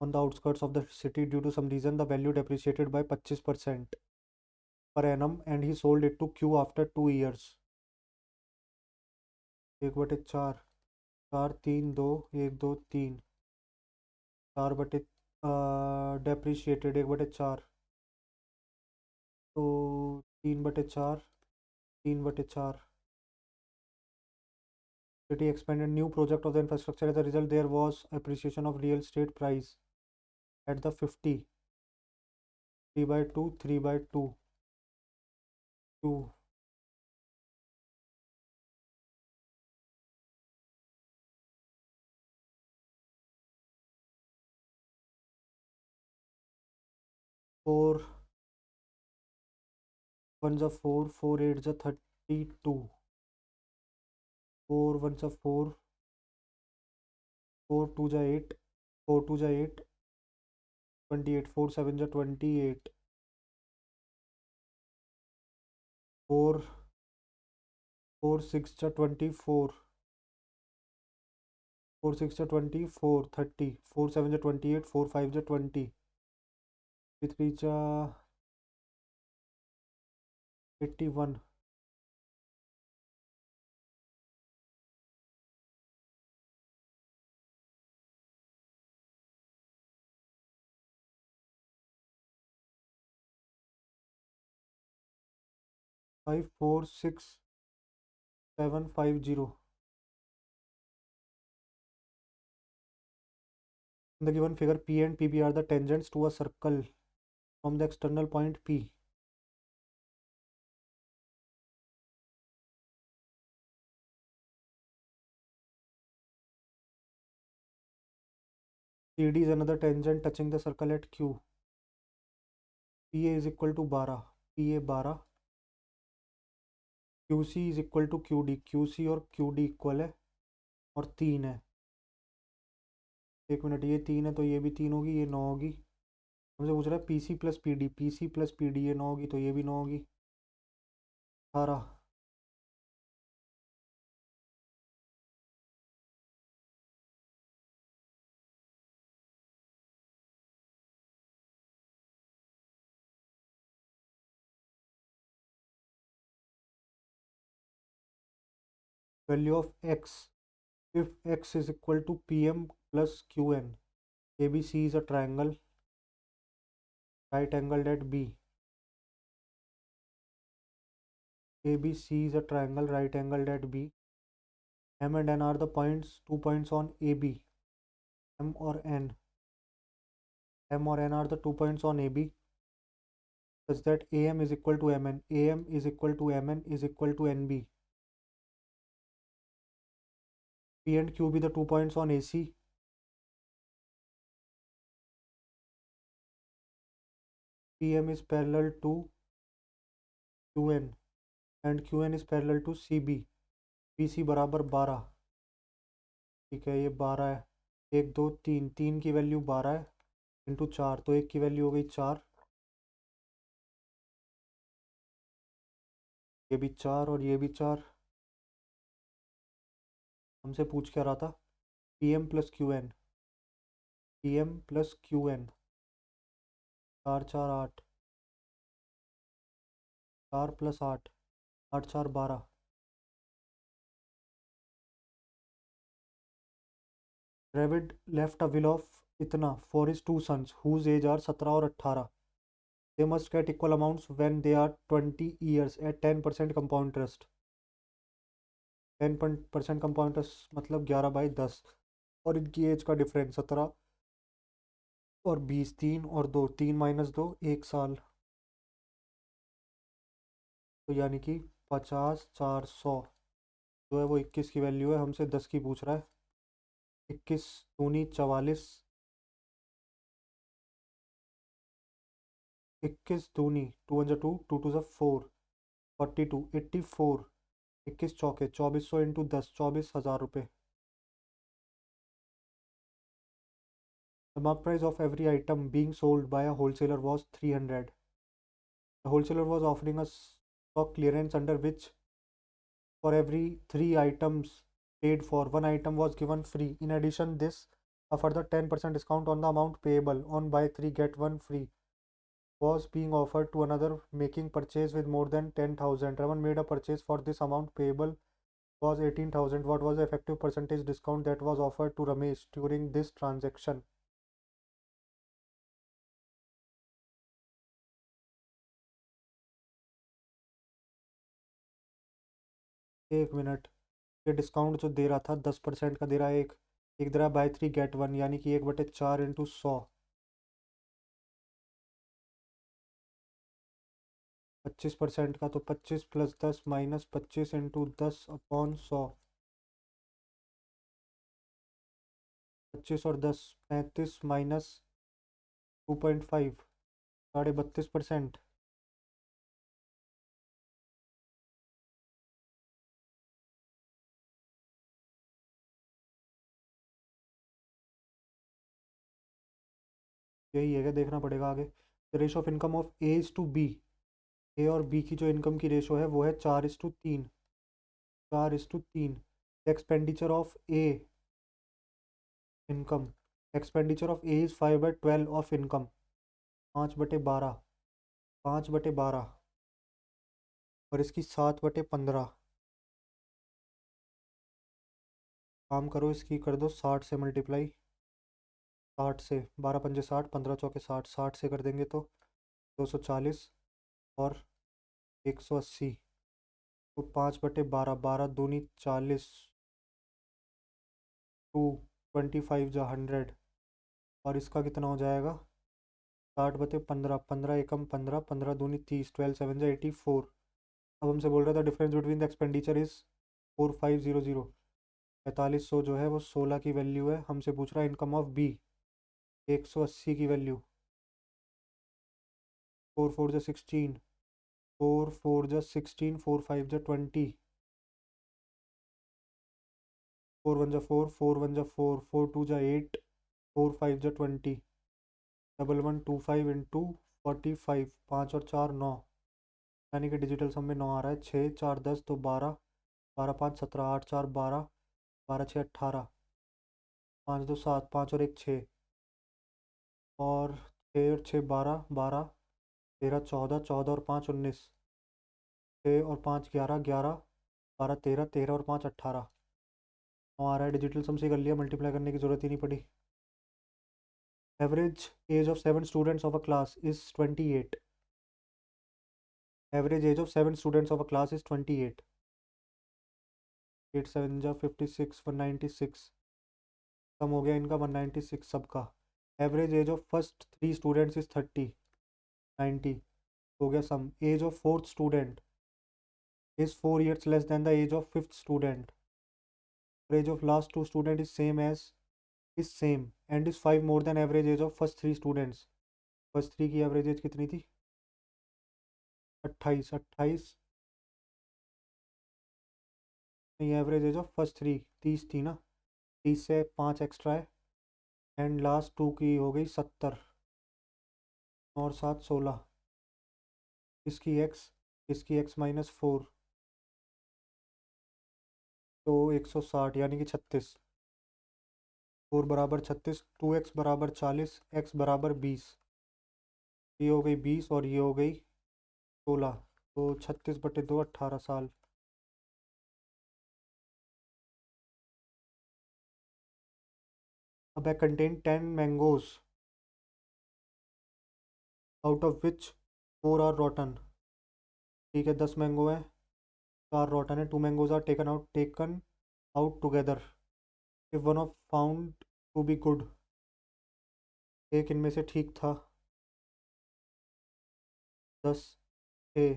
on the outskirts of the city due to some reason the value depreciated by 25% per annum and he sold it to Q after 2 years। 1/4, 4 3 2 1 2 3, 4 बटे depreciated 1/4, तो 3/4, 3/4। City expanded new project of the infrastructure. As a result, there was appreciation of real estate price at the 50, 3/2, 3/2, 2, 4 1 जा 4, 4 8 जा 32, 4 1 जा 4, 4 2 जा 8, 4 2 जा 8, 28, 4 7 जा 28, 4 4 6 जा 24, 4 6 जा 24, 30, 4 7 जा 28, 4 5 जा 20, 3 जा 81, 5 4 6 7 5 0। In the given figure, P and PB are the tangents to a circle from the external point P. CD is another tangent touching the circle at Q. PA is equal to 12, PA 12, QC is equal to QD, QC और QD equal है और 3 है। 1 minute, ये 3 है तो ये भी 3 होगी, ये 9 होगी। हमसे पूछ रहा है PC plus PD, PC plus PD, ये 9 होगी तो ये भी 9 होगी, 18। Value of x if x is equal to PM plus QN। ABC is a triangle, right angled at B। ABC is a triangle right angled at B। M and N are the points, 2 points on AB। M or N, M or N are the 2 points on AB such that AM is equal to MN, AM is equal to MN is equal to NB। P and Q be the 2 points on AC। PM is parallel to QN and QN is parallel to CB। BC बराबर 12। ठीक है, ये 12 है। 1 2 3, 3 की value 12 है into 4, तो 1 की value हो गई 4, ये भी 4 और ये भी 4। हमसे पूछ क्या रहा था? PM plus QN, PM plus QN, 4 4 8, 4 plus 8, 8 4 12। David left a will of इतना for his 2 sons whose age are 17 और 18। They must get equal amounts when they are 20 years at 10% compound interest. 10% compound interest मतलब 11/10, और इनकी as का difference 17 और 20, 3 और 2, 3 - 2 1 साल, तो यानी कि 50, 400 जो है वो 21 की वैल्यू है, हमसे 10 की पूछ रहा है। 21 दूनी 44, 21 दूनी 2 × 2, 2 × 4, 42, 84, 21 चौके 2400 × 10, 24,000 रुपये। The mark price of every item being sold by a wholesaler was 300. The wholesaler was offering a stock clearance under which for every 3 items paid for, 1 item was given free. In addition, this a further 10% discount on the amount payable on buy 3 get 1 free was being offered to another making purchase with more than 10,000. Raman made a purchase for this amount payable was 18,000. What was the effective percentage discount that was offered to Ramesh during this transaction? एक minute, ये discount जो दे रहा था 10% का दे रहा है, एक एक दे रहा है बाय 3 गेट 1, यानी कि 1/4 × 100, 25% का, तो 25 + 10 - 25 × 10/100, 25 और 10 35 - 2.5, 32.5%। यही है क्या, देखना पड़ेगा आगे। The ratio of income of A is to B, A और बी की जो इनकम की रेशो है वो है 4:3, 4:3। The expenditure of A income, expenditure of A is 5/12 of income, 5/12, 5/12, और इसकी 7/15। काम करो, इसकी कर दो 60 से मल्टीप्लाई, 60 से, 12 पंजे 60, 15 चौके 60, 60 से कर देंगे तो 240 और 180, तो 5/12, 12 दूनी 40, 225 जा 100, और इसका कितना हो जाएगा 60/15, 15 एकम 15, 15 दूनी 30, 12 7 जा 84। अब हमसे बोल रहा था difference between the expenditure is 4500, 4500 जो है वो 16 की वैल्यू है, हमसे पूछ रहा है इनकम ऑफ बी 180 की वैल्यू। 4 4 जा 16, 4 4 जा 16, 4 5 जा 20, 4 1 जा 4, 4 1 जा 4, 4 2 जा 8, 4 5 जा 20, 1125 × 45, 5 और 4 9, यानी कि डिजिटल सम में 9 आ रहा है। 6 4 10 तो 12, 12 5 17, 8 4 12, 12 6 18, 5 2 7, 5 और 1 6, और 6 और 6 12, 12 13 14, 14 और 5 19, 6 और 5 11, 11 12 13, 13 और 5 18, 9 आ रहा है। डिजिटल सम से कर लिया, मल्टीप्लाई करने की ज़रूरत ही नहीं पड़ी। Average age of 7 students of a class is 28। Average age of 7 students of a class is 28। 8 7 जा 56, 196, कम हो गया इनका 196 सबका। Average age of first 3 students is 30, 90, हो गया sum. Age of fourth student is 4 years less than the age of fifth student. Age of last 2 student is same and is 5 more than average age of first 3 students. First 3 की average age कितनी थी 28, 28 नहीं, average age of first 3 30 थी ना, 30 से 5 extra है, and last 2 की हो गई 70, और 7 16, इसकी x -4, तो 160 यानी कि 36, 4 बराबर 36, 2x बराबर 40, x बराबर 20, ये हो गई 20 और ये हो गई 16, तो 36/2 18 साल। A bag contained 10 mangoes, out of which 4 are rotten. ठीक है, 10 मैंगो है, 4 रॉटन है। 2 mangoes are taken out together if one of found to be good. एक इनमें से ठीक था। 10 ए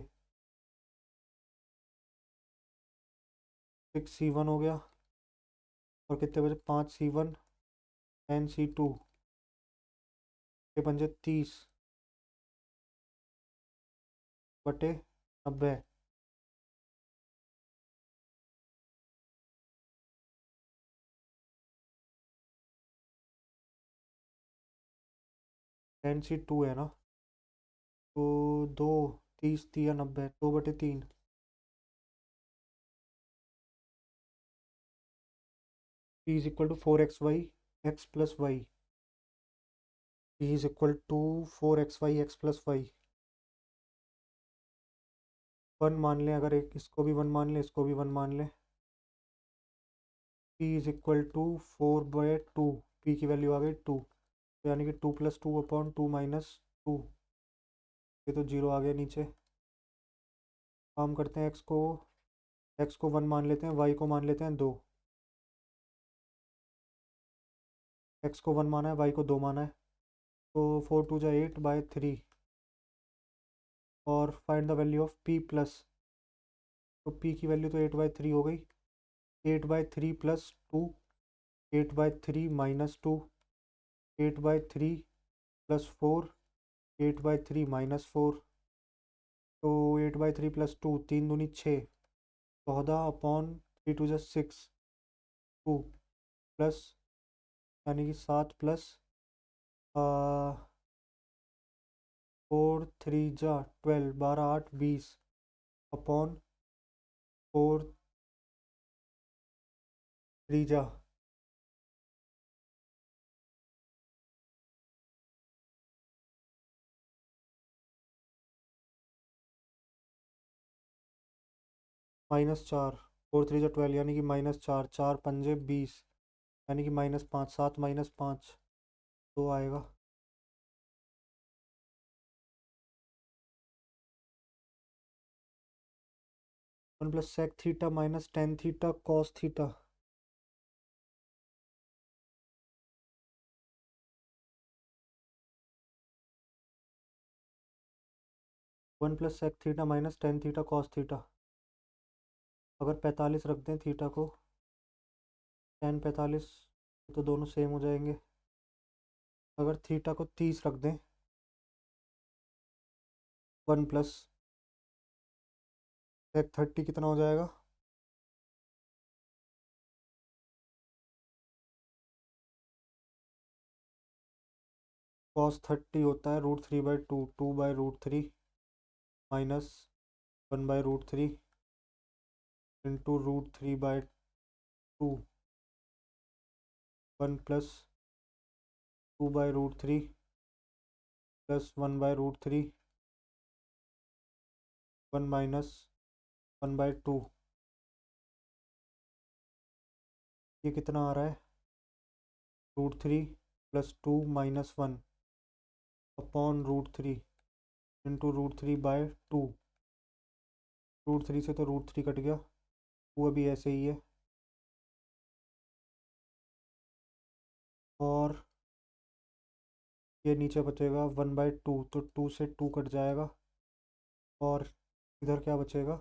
6C1 हो गया। और कितने बजे? 5C1 10C2 के पंजे 30 बटे 90। 10C2 है ना, तो 2 30 3 90, 2/3। P is equal to 4XY x plus Y. P is equal to 4XY x plus Y. 1 मान लें, अगर एक इसको भी 1 मान लें, इसको भी 1 मान लें। P is equal to 4/2। P की वैल्यू आ गई 2, तो यानी कि 2+2/2 -2। ये तो 0 आ गया नीचे। काम करते हैं, x को 1 मान लेते हैं, y को मान लेते हैं 2। x को 1 माना है, y को 2 माना है, तो 4×2 = 8/3। और find the value of p plus. तो p की वैल्यू तो 8/3 हो गई। 8/3 + 2, 8/3 - 2, 8/3 + 4, 8/3 - 4। तो 8/3 + 2, 3 दूनी 6, 14/3×2 2 प्लस, यानी कि 7 प्लस 4×3 = 12, 12 8 20 अपॉन 4×3 -4। 4×3 = 12, यानी कि -4, 4×5 = 20, यानी कि -5, 7 - 5 2 आएगा। 1 + sec θ - tan θ cos θ। 1 + sec θ - tan θ cos θ। अगर 45 रख दें थीटा को, tan 45, तो दोनों सेम हो जाएंगे। अगर थीटा को 30 रख दें, 1 + sec 30 कितना हो जाएगा? cos 30 होता है √3/2, 2/√3 माइनस 1/√3 इंटू √3/2, 1 + 2/√3 प्लस 1/√3, 1 माइनस 1/2। ये कितना आ रहा है? √3 + 2 - 1 अपॉन √3 इंटू √3/2। √3 से तो √3 कट गया, वो अभी ऐसे ही है। और ये नीचे बचेगा 1/2, तो 2 से 2 कट जाएगा। और इधर क्या बचेगा?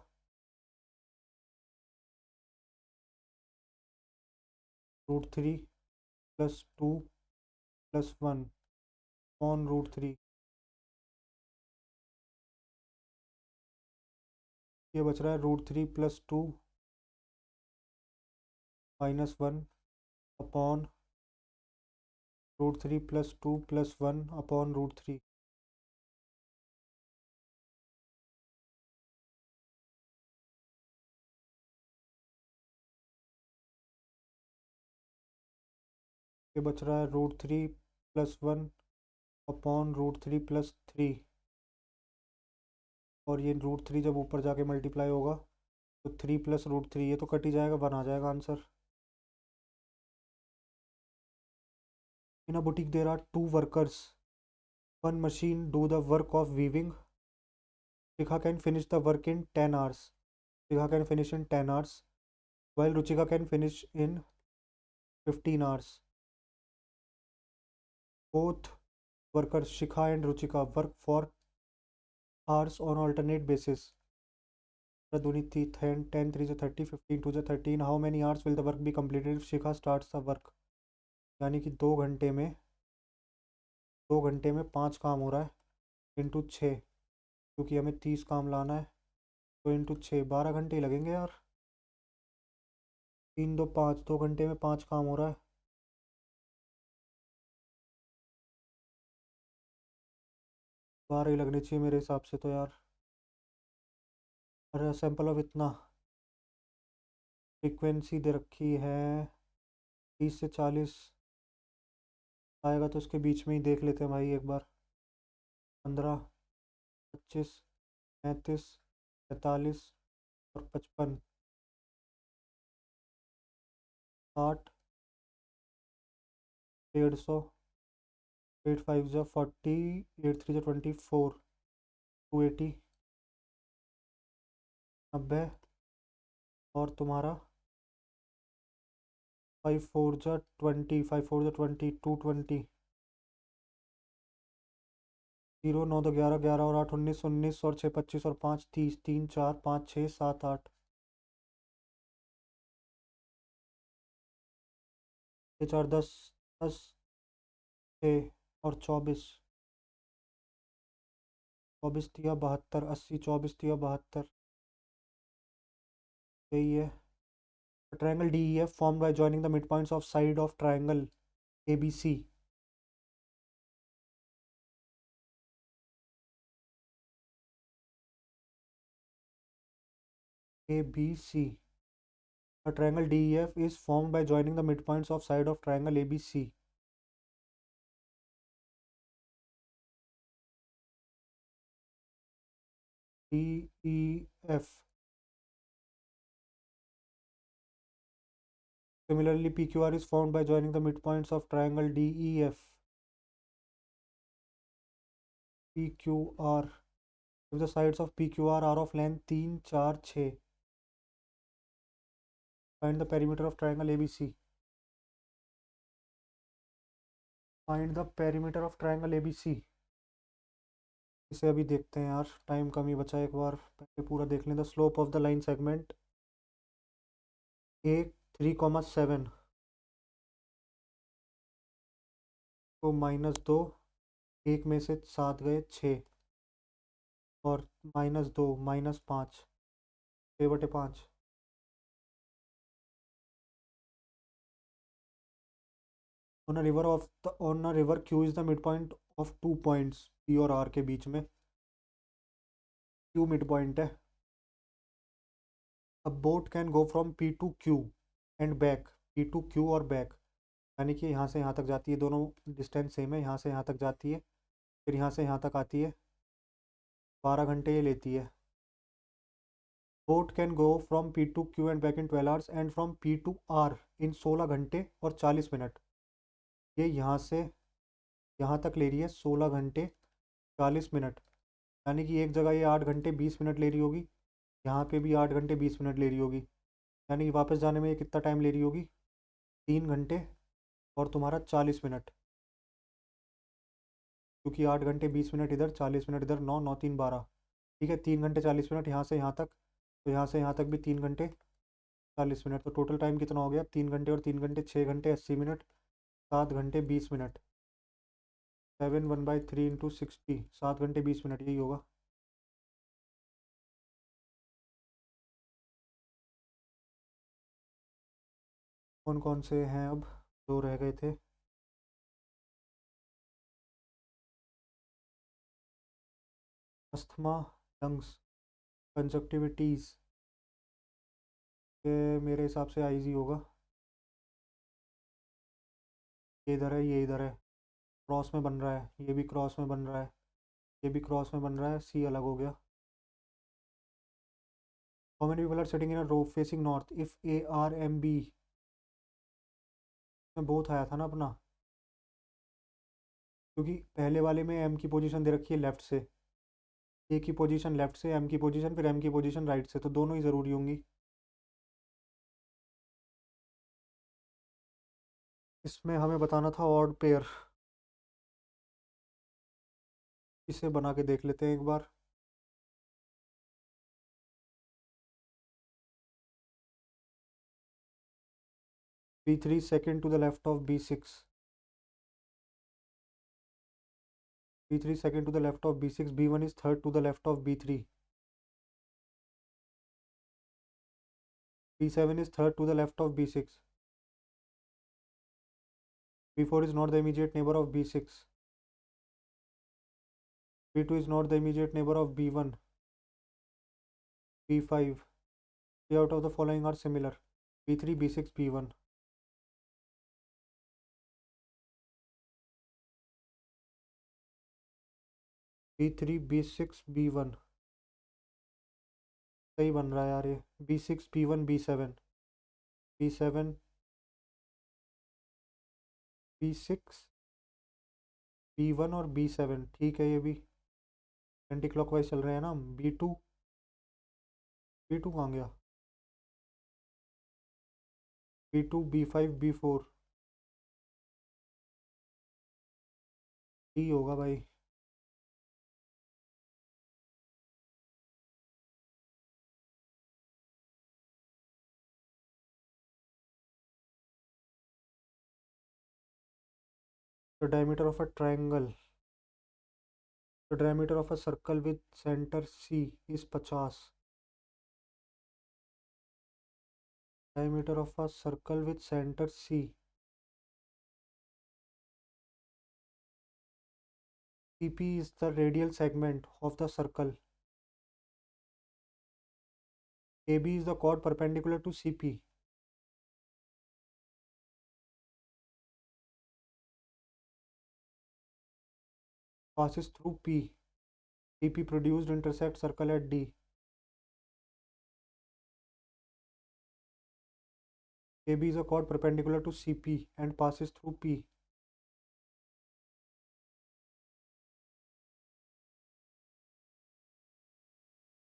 √3 + 2 + 1 अपॉन √3। ये बच रहा है √3 + 2 - 1 अपॉन √3 + 2 + 1 अपॉन √3। ये बच रहा है √3 + 1 अपॉन √3 + 3। और ये √3 जब ऊपर जाके मल्टीप्लाई होगा, तो 3 + √3, ये तो कट ही जाएगा, 1 आ जाएगा answer. In a boutique there are 2 workers, one machine do the work of weaving Shikha can finish the work in 10 hours. Shikha can finish in 10 hours, while Ruchika can finish in 15 hours. Both workers, Shikha and Ruchika, work for hours on alternate basis. Duni 10, 10 3 30, 15 2 13. How many hours will the work be completed if Shikha starts the work? यानी कि 2 घंटे में 5 काम हो रहा है into 6, क्योंकि हमें 30 काम लाना है, तो इंटू 6 12 घंटे ही लगेंगे यार। 3 2 5, 2 घंटे में 5 काम हो रहा है। 12 ही लगने चाहिए मेरे हिसाब से तो यार। अरे सैंपल ऑफ इतना फ्रीक्वेंसी दे रखी है 30 से 40 आएगा, तो उसके बीच में ही देख लेते हैं भाई एक बार। 15 25 35 45 और 55 60 150 8 5 जो 40 8 3 जो 24 280 90 और तुम्हारा 5 4 जो 20 5 4 जो 20 220 0 9 तो 11 11 और 8 19 19 और 6 25 और 5 30 3 4 5 6 7 8 4 10 10 6 और 24 24 तिया 72 80 24 तिया 72 यही है। Triangle DEF formed by joining the midpoints of side of triangle ABC. ABC. A triangle DEF is formed by joining the midpoints of side of triangle ABC. DEF. Similarly, PQR is formed by joining the midpoints of triangle DEF. PQR. If the sides of PQR are of length 3 4 6, find the perimeter of triangle ABC. Find the perimeter of triangle ABC. इसे अभी देखते हैं यार, time कम ही बचा है, एक बार पहले पूरा देख लें। The slope of the line segment 3,7 तो -2, एक में से 7 गए 6 और -2 -5 6/5। On a river Q is the mid point of 2 points P और आर के बीच में। क्यू मिड पॉइंट है। अब boat can go from P to Q and back, P to Q और बैक, यानी कि यहाँ से यहाँ तक जाती है, दोनों डिस्टेंस सेम है, यहाँ से यहाँ तक जाती है, फिर यहाँ से यहाँ तक आती है, 12 घंटे ये लेती है। Boat can go from P to Q and back in 12 hours and from P to R in 16 घंटे और 40 मिनट। ये यहाँ से यहाँ तक ले रही है 16 घंटे 40 मिनट, यानी कि एक जगह ये 8 घंटे 20 मिनट ले रही होगी, यहाँ पे भी 8 घंटे 20 मिनट ले रही होगी, यानी कि वापस जाने में ये कितना टाइम ले रही होगी, 3 घंटे और तुम्हारा 40 मिनट, क्योंकि 8 घंटे 20 मिनट इधर 40 मिनट इधर, 9 9 3 12। ठीक है, 3 घंटे 40 मिनट यहाँ से यहाँ तक, तो यहाँ से यहाँ तक भी 3 घंटे 40 मिनट, तो टोटल टाइम कितना हो गया, 3 घंटे और 3 घंटे 6 घंटे 80 मिनट, 7 घंटे 20 मिनट। 7 1/3 इंटू 60, 7 घंटे 20 मिनट यही होगा। कौन कौन से हैं अब जो रह गए थे? अस्थमा, लंग्स, कंजक्टिविटीज़, ये मेरे हिसाब से आईज ही होगा। ये इधर है, ये इधर है, क्रॉस में बन रहा है, ये भी क्रॉस में बन रहा है, ये भी क्रॉस में बन रहा है, सी अलग हो गया। How many people are sitting in a row facing north if ARMB में बोथ आया था ना अपना, क्योंकि पहले वाले में एम की पोजीशन दे रखी है लेफ़्ट से, ए की पोजीशन लेफ्ट से, एम की पोजीशन, फिर एम की पोजीशन राइट से, तो दोनों ही ज़रूरी होंगी। इसमें हमें बताना था ऑड पेयर। इसे बना के देख लेते हैं एक बार। B3 second to the left of B6. B3 second to the left of B6. B1 is third to the left of B3. B7 is third to the left of B6. B4 is not the immediate neighbor of B6. B2 is not the immediate neighbor of B1. B5. Three out of the following are similar. B3, B6, B1. B3, B6, B1 सही बन रहा है यार ये। B6, B1, B7, B7, B6, B1 और B7, ठीक है। ये भी एंटी क्लॉकवाइज चल रहे हैं ना। B2, B2 कहाँ गया? B2, B5, B4, D होगा भाई। The diameter of a triangle, the diameter of a circle with center C is 50. Diameter of a circle with center C. CP is the radial segment of the circle. AB is the chord perpendicular to CP. Passes through P. CP produced intersect circle at D. AB is a chord perpendicular to CP and passes through P.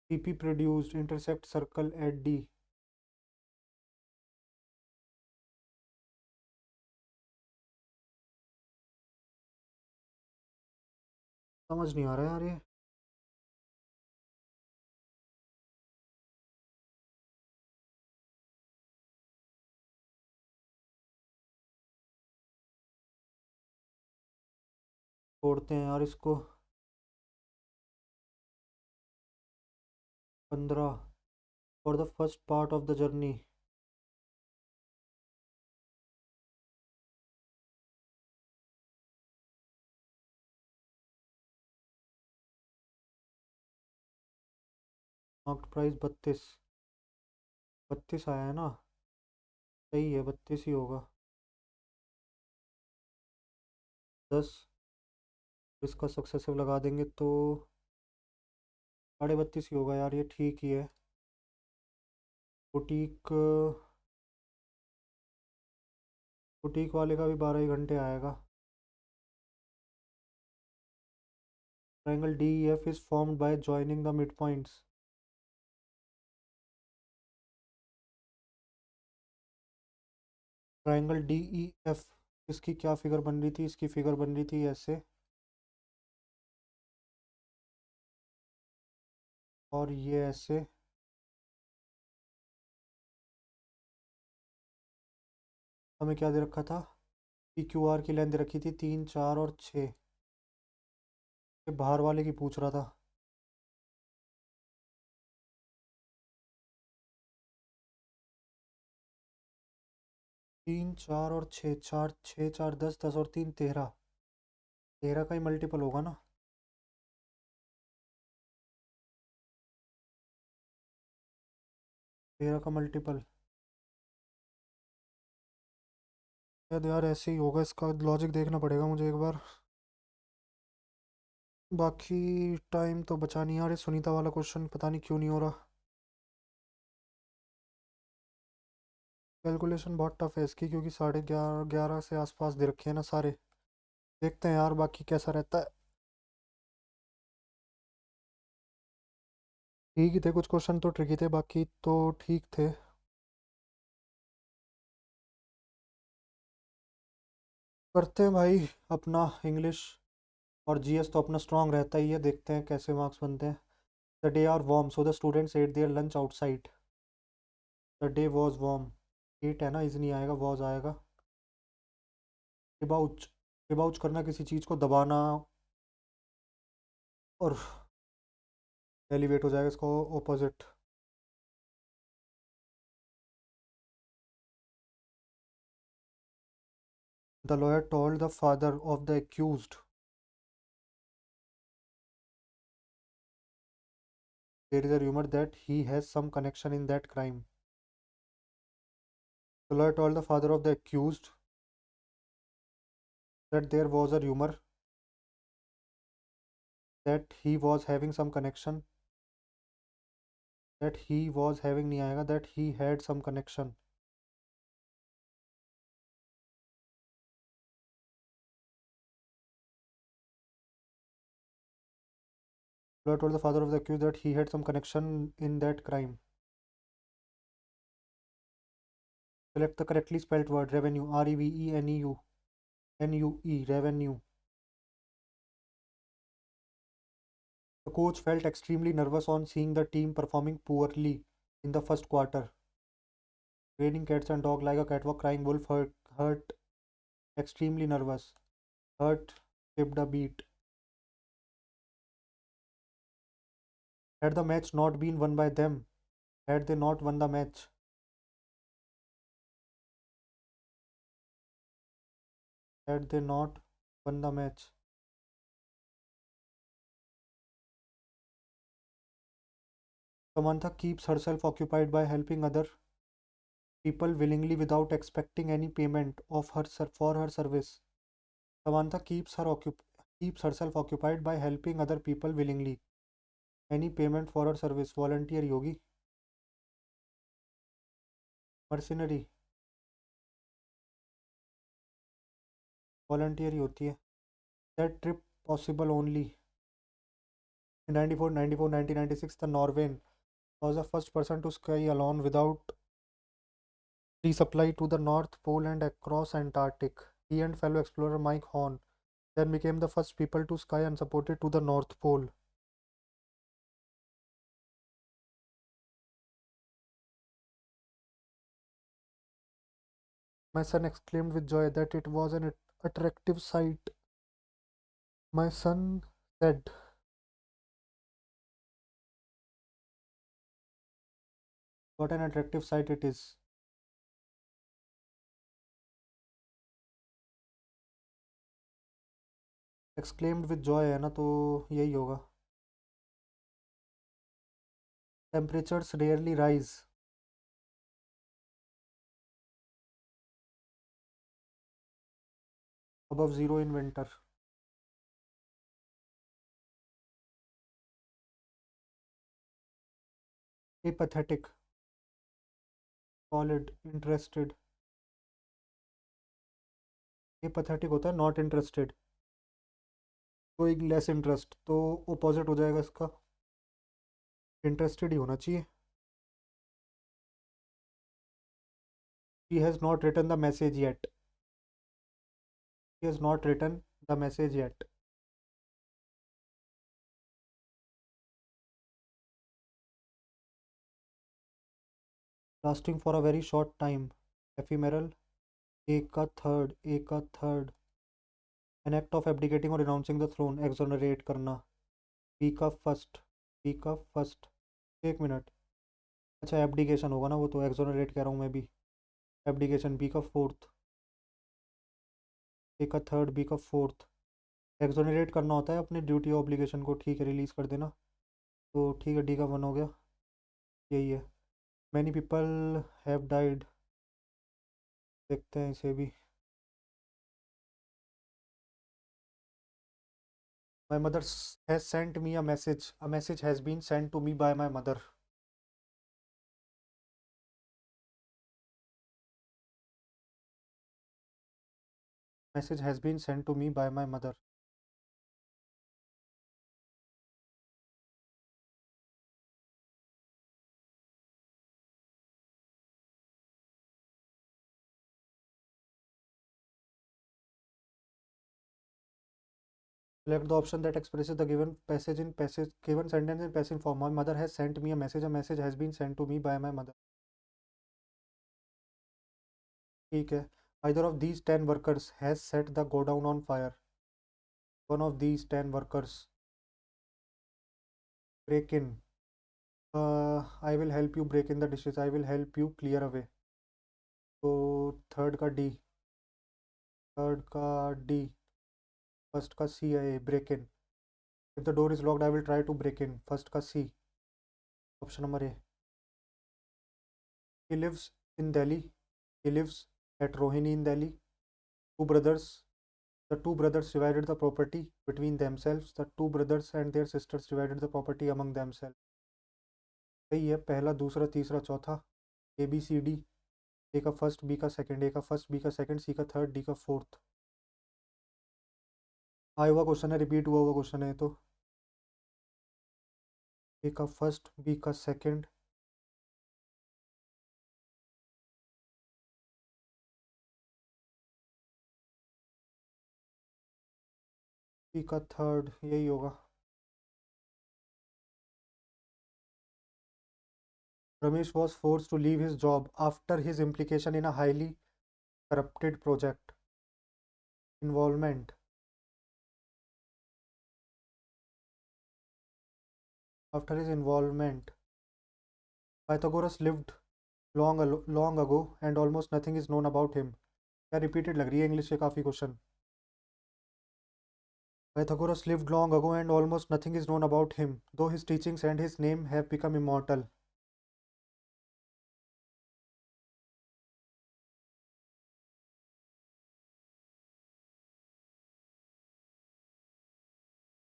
CP produced intersect circle at D. समझ नहीं आ रहा यार ये। छोड़ते हैं यार इसको। 15 for the first part of the journey. Marked price 32, 32 आया है ना। सही है, 32 ही होगा। 10 इसका सक्सेसिव लगा देंगे तो 32.5 ही होगा यार, ये ठीक ही है। बुटीक, बुटीक वाले का भी 12 ही घंटे आएगा। Triangle DEF is formed by joining the midpoints. Triangle DEF, इसकी क्या फिगर बन रही थी? इसकी फिगर बन रही थी ऐसे, और ये ऐसे। हमें क्या दे रखा था? PQR की लेंथ रखी थी 3, 4 और 6। ये बाहर वाले की पूछ रहा था। 3, 4 और 6, 4, 6, 4, 10, 10 और 3, 13। 13 का ही मल्टीपल होगा ना। 13 का मल्टीपल शायद यार ऐसे ही होगा। इसका लॉजिक देखना पड़ेगा मुझे एक बार। बाकी टाइम तो बचा नहीं यार। ये सुनीता वाला क्वेश्चन पता नहीं क्यों नहीं हो रहा। कैलकुलेशन बहुत टफ है इसकी, क्योंकि 11:30, 11 से आसपास दे रखे हैं ना सारे। देखते हैं यार बाकी कैसा रहता है। ठीक ही थे, कुछ क्वेश्चन तो ट्रिकी थे, बाकी तो ठीक थे। करते हैं भाई अपना इंग्लिश और जीएस तो अपना स्ट्रांग रहता ही है, देखते हैं कैसे मार्क्स बनते हैं। The day are warm so the students eat their lunch outside. The day was warm, eat है ना, इज नहीं आएगा, वॉज आएगा। डिबाउच, डिबाउच करना, किसी चीज़ को दबाना, और एलिवेट हो जाएगा इसको opposite. The lawyer told the father of the accused there is a rumor that he has some connection in that crime. The lawyer told the father of the accused that there was a rumor that he was having some connection, that he was having नहीं आएगा, that he had some connection. Lawyer told the father of the accused that he had some connection in that crime. Select the correctly spelled word revenue, revenue, NUE, revenue. The coach felt extremely nervous on seeing the team performing poorly in the first quarter. Raining cats and dog like a catwalk, crying wolf, hurt extremely nervous. Hurt skipped a beat. Had the match not been won by them, had they not won the match, had they not won the match. Samantha keeps herself occupied by helping other people willingly without expecting any payment of for her service. Samantha keeps herself occupied by helping other people willingly. Any payment for her service, volunteer yogi, mercenary, volunteer ही होती है. That trip possible only. In 1996, the Norwegian was the first person to ski alone without resupply to the North Pole and across Antarctic. He and fellow explorer Mike Horn then became the first people to ski unsupported to the North Pole. My son exclaimed with joy that it was an attractive sight. My son said, "What an attractive sight it is." Exclaimed with joy है ना, तो यही होगा. Temperatures rarely rise above zero in winter. Apathetic, solid, interested. Apathetic होता है not interested, तो एक less interest, तो ऑपोजिट हो जाएगा इसका, इंटरेस्टेड ही होना चाहिए. He has not written the message yet. He has not written the message yet. Lasting for a very short time. Ephemeral. एक third. An act of abdicating or renouncing the throne. Exonerate करना. Week of first. Week of first. एक minute. अच्छा abdication होगा ना, वो तो exonerate कह रहा हूँ मैं भी. एब्डिकेशन बी का फोर्थ, ए का थर्ड, बी का फोर्थ. एक्सोनरेट करना होता है अपने ड्यूटी ऑब्लिगेशन को, ठीक है, रिलीज़ कर देना. तो ठीक है, डी का वन हो गया, यही है. मैनी पीपल हैव डाइड, देखते हैं इसे भी. My mother has sent me a message has been sent to me by my mother. Message has been sent to me by my mother. Select the option that expresses the given passage in passage given sentence in passive form. My mother has sent me a message. A message has been sent to me by my mother. ठीक है. Either of these 10 workers has set the godown on fire. One of these 10 workers. Break in. I will help you break in the dishes. I will help you clear away. तो third का D. Third का D. First का C है. Break in. If the door is locked I will try to break in. First का C. Option number A. He lives in Delhi. He lives at Rohini in Delhi. Two brothers. The two brothers divided the property between themselves. The two brothers and their sisters divided the property among themselves. सही है. पहला, दूसरा, तीसरा, चौथा. A B C D. A का first, B का second, A का first, B का सेकंड, सी का थर्ड, डी का फोर्थ. आया हुआ क्वेश्चन है, रिपीट हुआ हुआ क्वेश्चन है. तो ए का फर्स्ट, बी का सेकंड, सी का थर्ड, यही होगा. Ramesh was forced to leave his job after his implication in a highly corrupted project. Involvement. After his involvement, Pythagoras lived long ago and almost nothing is known about him. क्या repeated लग रही है English से काफ़ी question. Pythagoras lived long ago and almost nothing is known about him, though his teachings and his name have become immortal.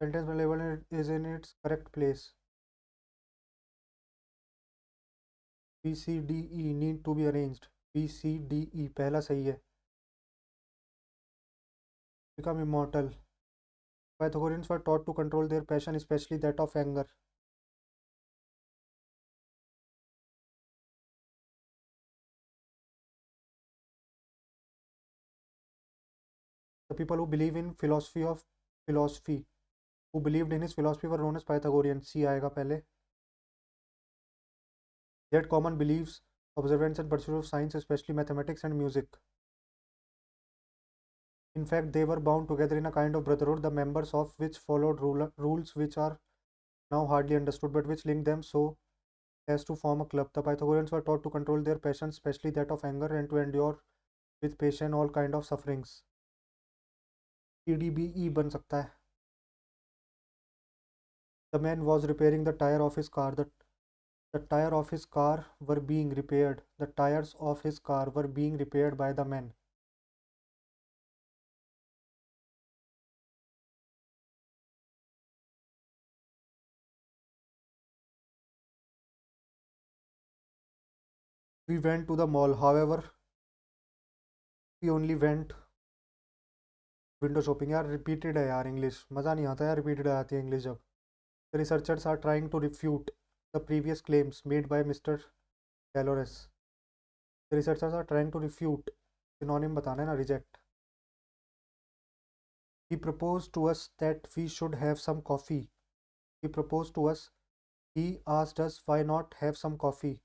Sentence when label is in its correct place. B, C, D, E need to be arranged. B, C, D, E पहला सही है. Become immortal. Pythagoreans were taught to control their passion, especially that of anger. The people who believe in philosophy, who believed in his philosophy were known as Pythagoreans. C आएगा पहले. They had common beliefs, observance and pursuit of science, especially mathematics and music. In fact, they were bound together in a kind of brotherhood, the members of which followed rules which are now hardly understood, but which linked them so as to form a club. The Pythagoreans were taught to control their passions, especially that of anger, and to endure with patience all kind of sufferings. CDBE बन सकता है. The man was repairing the tire of his car. The tire of his car were being repaired. The tires of his car were being repaired by the man. We went to the mall. However, we only went window shopping. यार repeated है यार English. मज़ा नहीं आता यार repeated आती है English जब. The researchers are trying to refute the previous claims made by mister Calloras. The researchers are trying to refute. Synonym बताना है ना. Reject. He propose to us that we should have some coffee. He propose to us. He asked us why not have some coffee.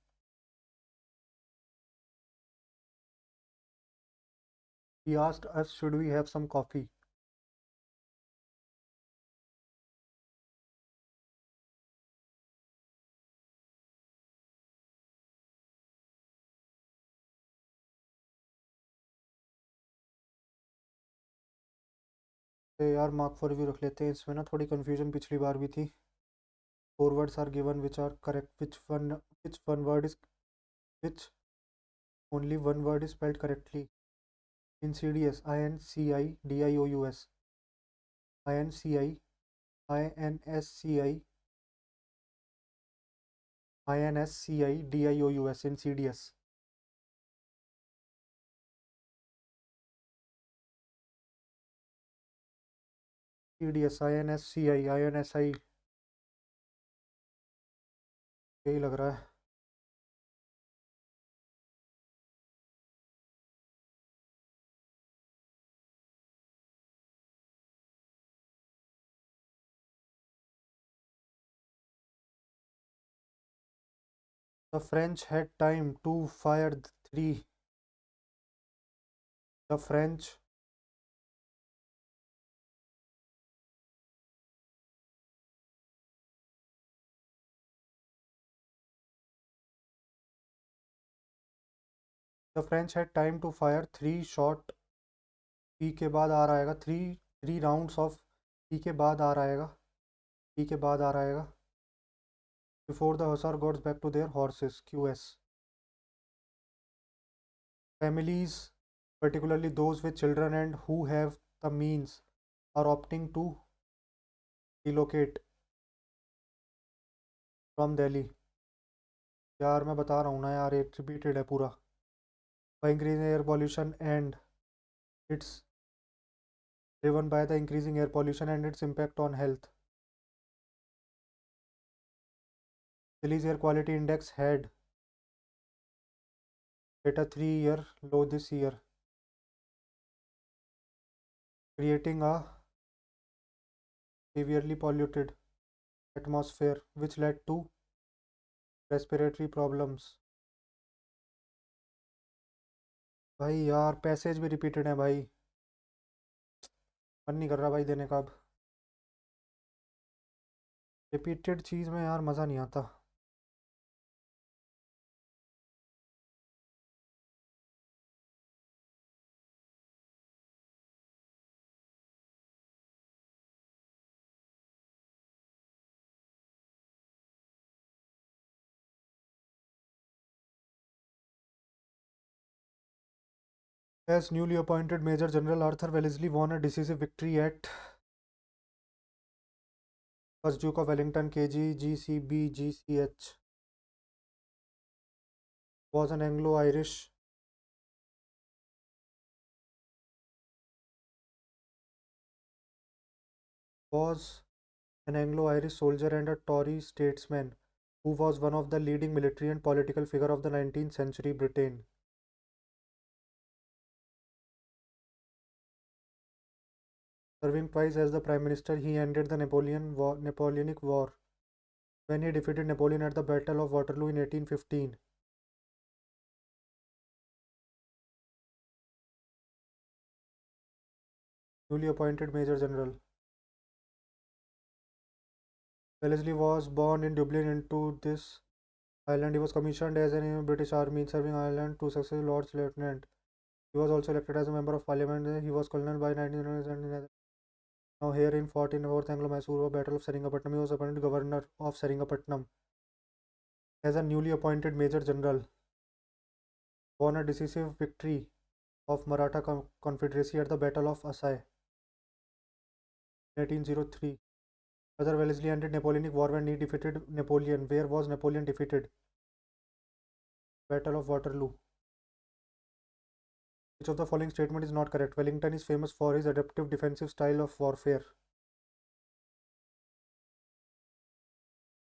He asked us should we have some coffee. यार mark for review रख लेते हैं. इसमें ना थोड़ी confusion पिछली बार भी थी. Four words are given which are correct. Which one word is which only one word is spelled correctly. Insidious. INCIDIOUS. INCI. INSCI. INSCIDIOUS. Insidious. Insidious. INSCI. INSI. यही लग रहा है. The French had time to fire three. The French The French had time to fire three shot. P के बाद आ रहेगा three rounds of P के बाद आ रहेगा पी के बाद आ रहेगा before the hussar got back to their horses. QS. Families, particularly those with children and who have the means, are opting to relocate from Delhi. यार मैं बता रहा हूँ ना यार, एक रिपीटेड है पूरा. By increasing air pollution and it's driven by the increasing air pollution and its impact on health. Delhi's air quality index had hit a 3-year low this year, creating a severely polluted atmosphere which led to respiratory problems. भाई यार passage भी repeated है भाई, मन नहीं कर रहा भाई देने का. अब रिपीटेड चीज़ में यार मज़ा नहीं आता. As newly appointed Major General Arthur Wellesley won a decisive victory at First Duke of Wellington KG-GCB-GCH was an Anglo-Irish soldier and a Tory statesman who was one of the leading military and political figure of the 19th century Britain. Serving twice as the Prime Minister, he ended the Napoleonic War when he defeated Napoleon at the Battle of Waterloo in 1815. Newly appointed Major General. Wellesley was born in Dublin into this Ireland. He was commissioned as an British Army serving Ireland to succeed Lord Lieutenant. He was also elected as a member of Parliament. He was colonel by 1900. Now here in fought in North Anglo-Mysore War Battle of Seringapatam. He was appointed governor of Seringapatam. As a newly appointed Major General, won a decisive victory of Maratha Confederacy at the Battle of Asai, 1803. Brother Wellesley ended Napoleonic War when he defeated Napoleon. Where was Napoleon defeated? Battle of Waterloo. Which of the following statement is not correct? Wellington is famous for his adaptive defensive style of warfare.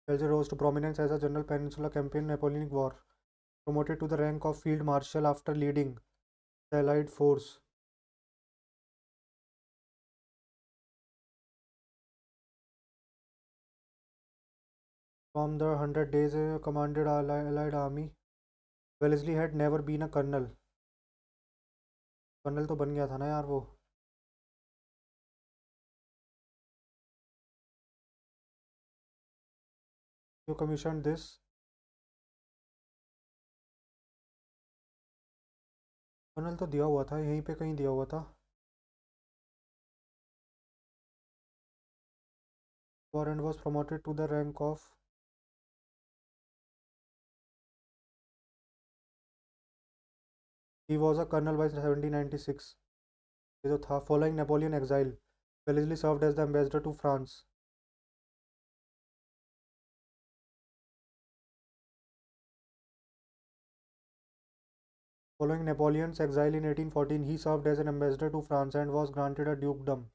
Wellesley rose to prominence as a general Peninsula Campaign Napoleonic War. Promoted to the rank of Field Marshal after leading the Allied force. From the 100 Days commanded Allied Army. Wellesley had never been a colonel. Colonel तो बन गया था ना यार वो. You commissioned this. Colonel तो दिया हुआ था, यहीं पे कहीं दिया हुआ था. Warren was promoted to the rank of. He was a colonel by 1796. ये तो था. Following Napoleon exile, Wellesley served as the ambassador to France. Following Napoleon's exile in 1814, he served as an ambassador to France and was granted a dukedom.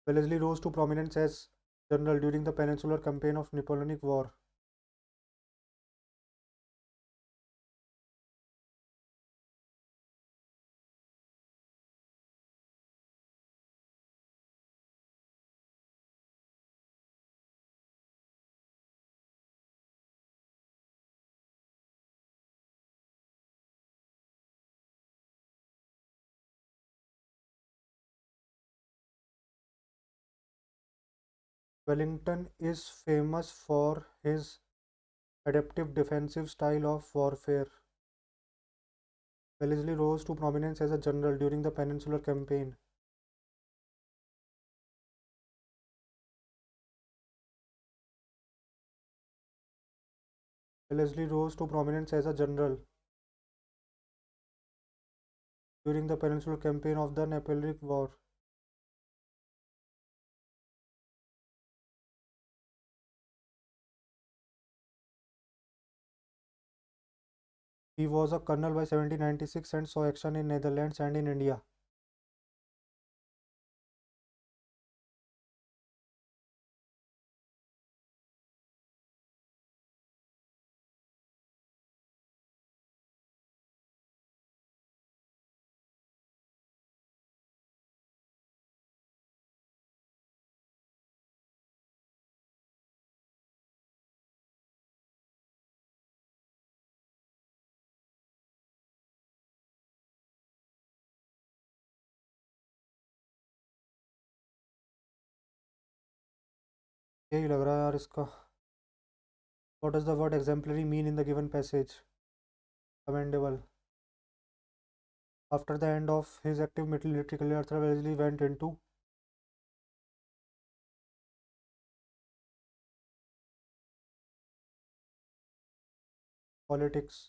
Wellesley rose to prominence as general during the Peninsular Campaign of Napoleonic War. Wellington is famous for his adaptive defensive style of warfare. Wellesley rose to prominence as a general during the Peninsular Campaign. Wellesley rose to prominence as a general during the Peninsular Campaign of the Napoleonic War. He was a colonel by 1796 and saw action in Netherlands and in India. यही लग रहा है यार इसका. What does the word exemplary mean in the given passage? Commendable. After the end of his active military career, Arthur Wellesley went into politics.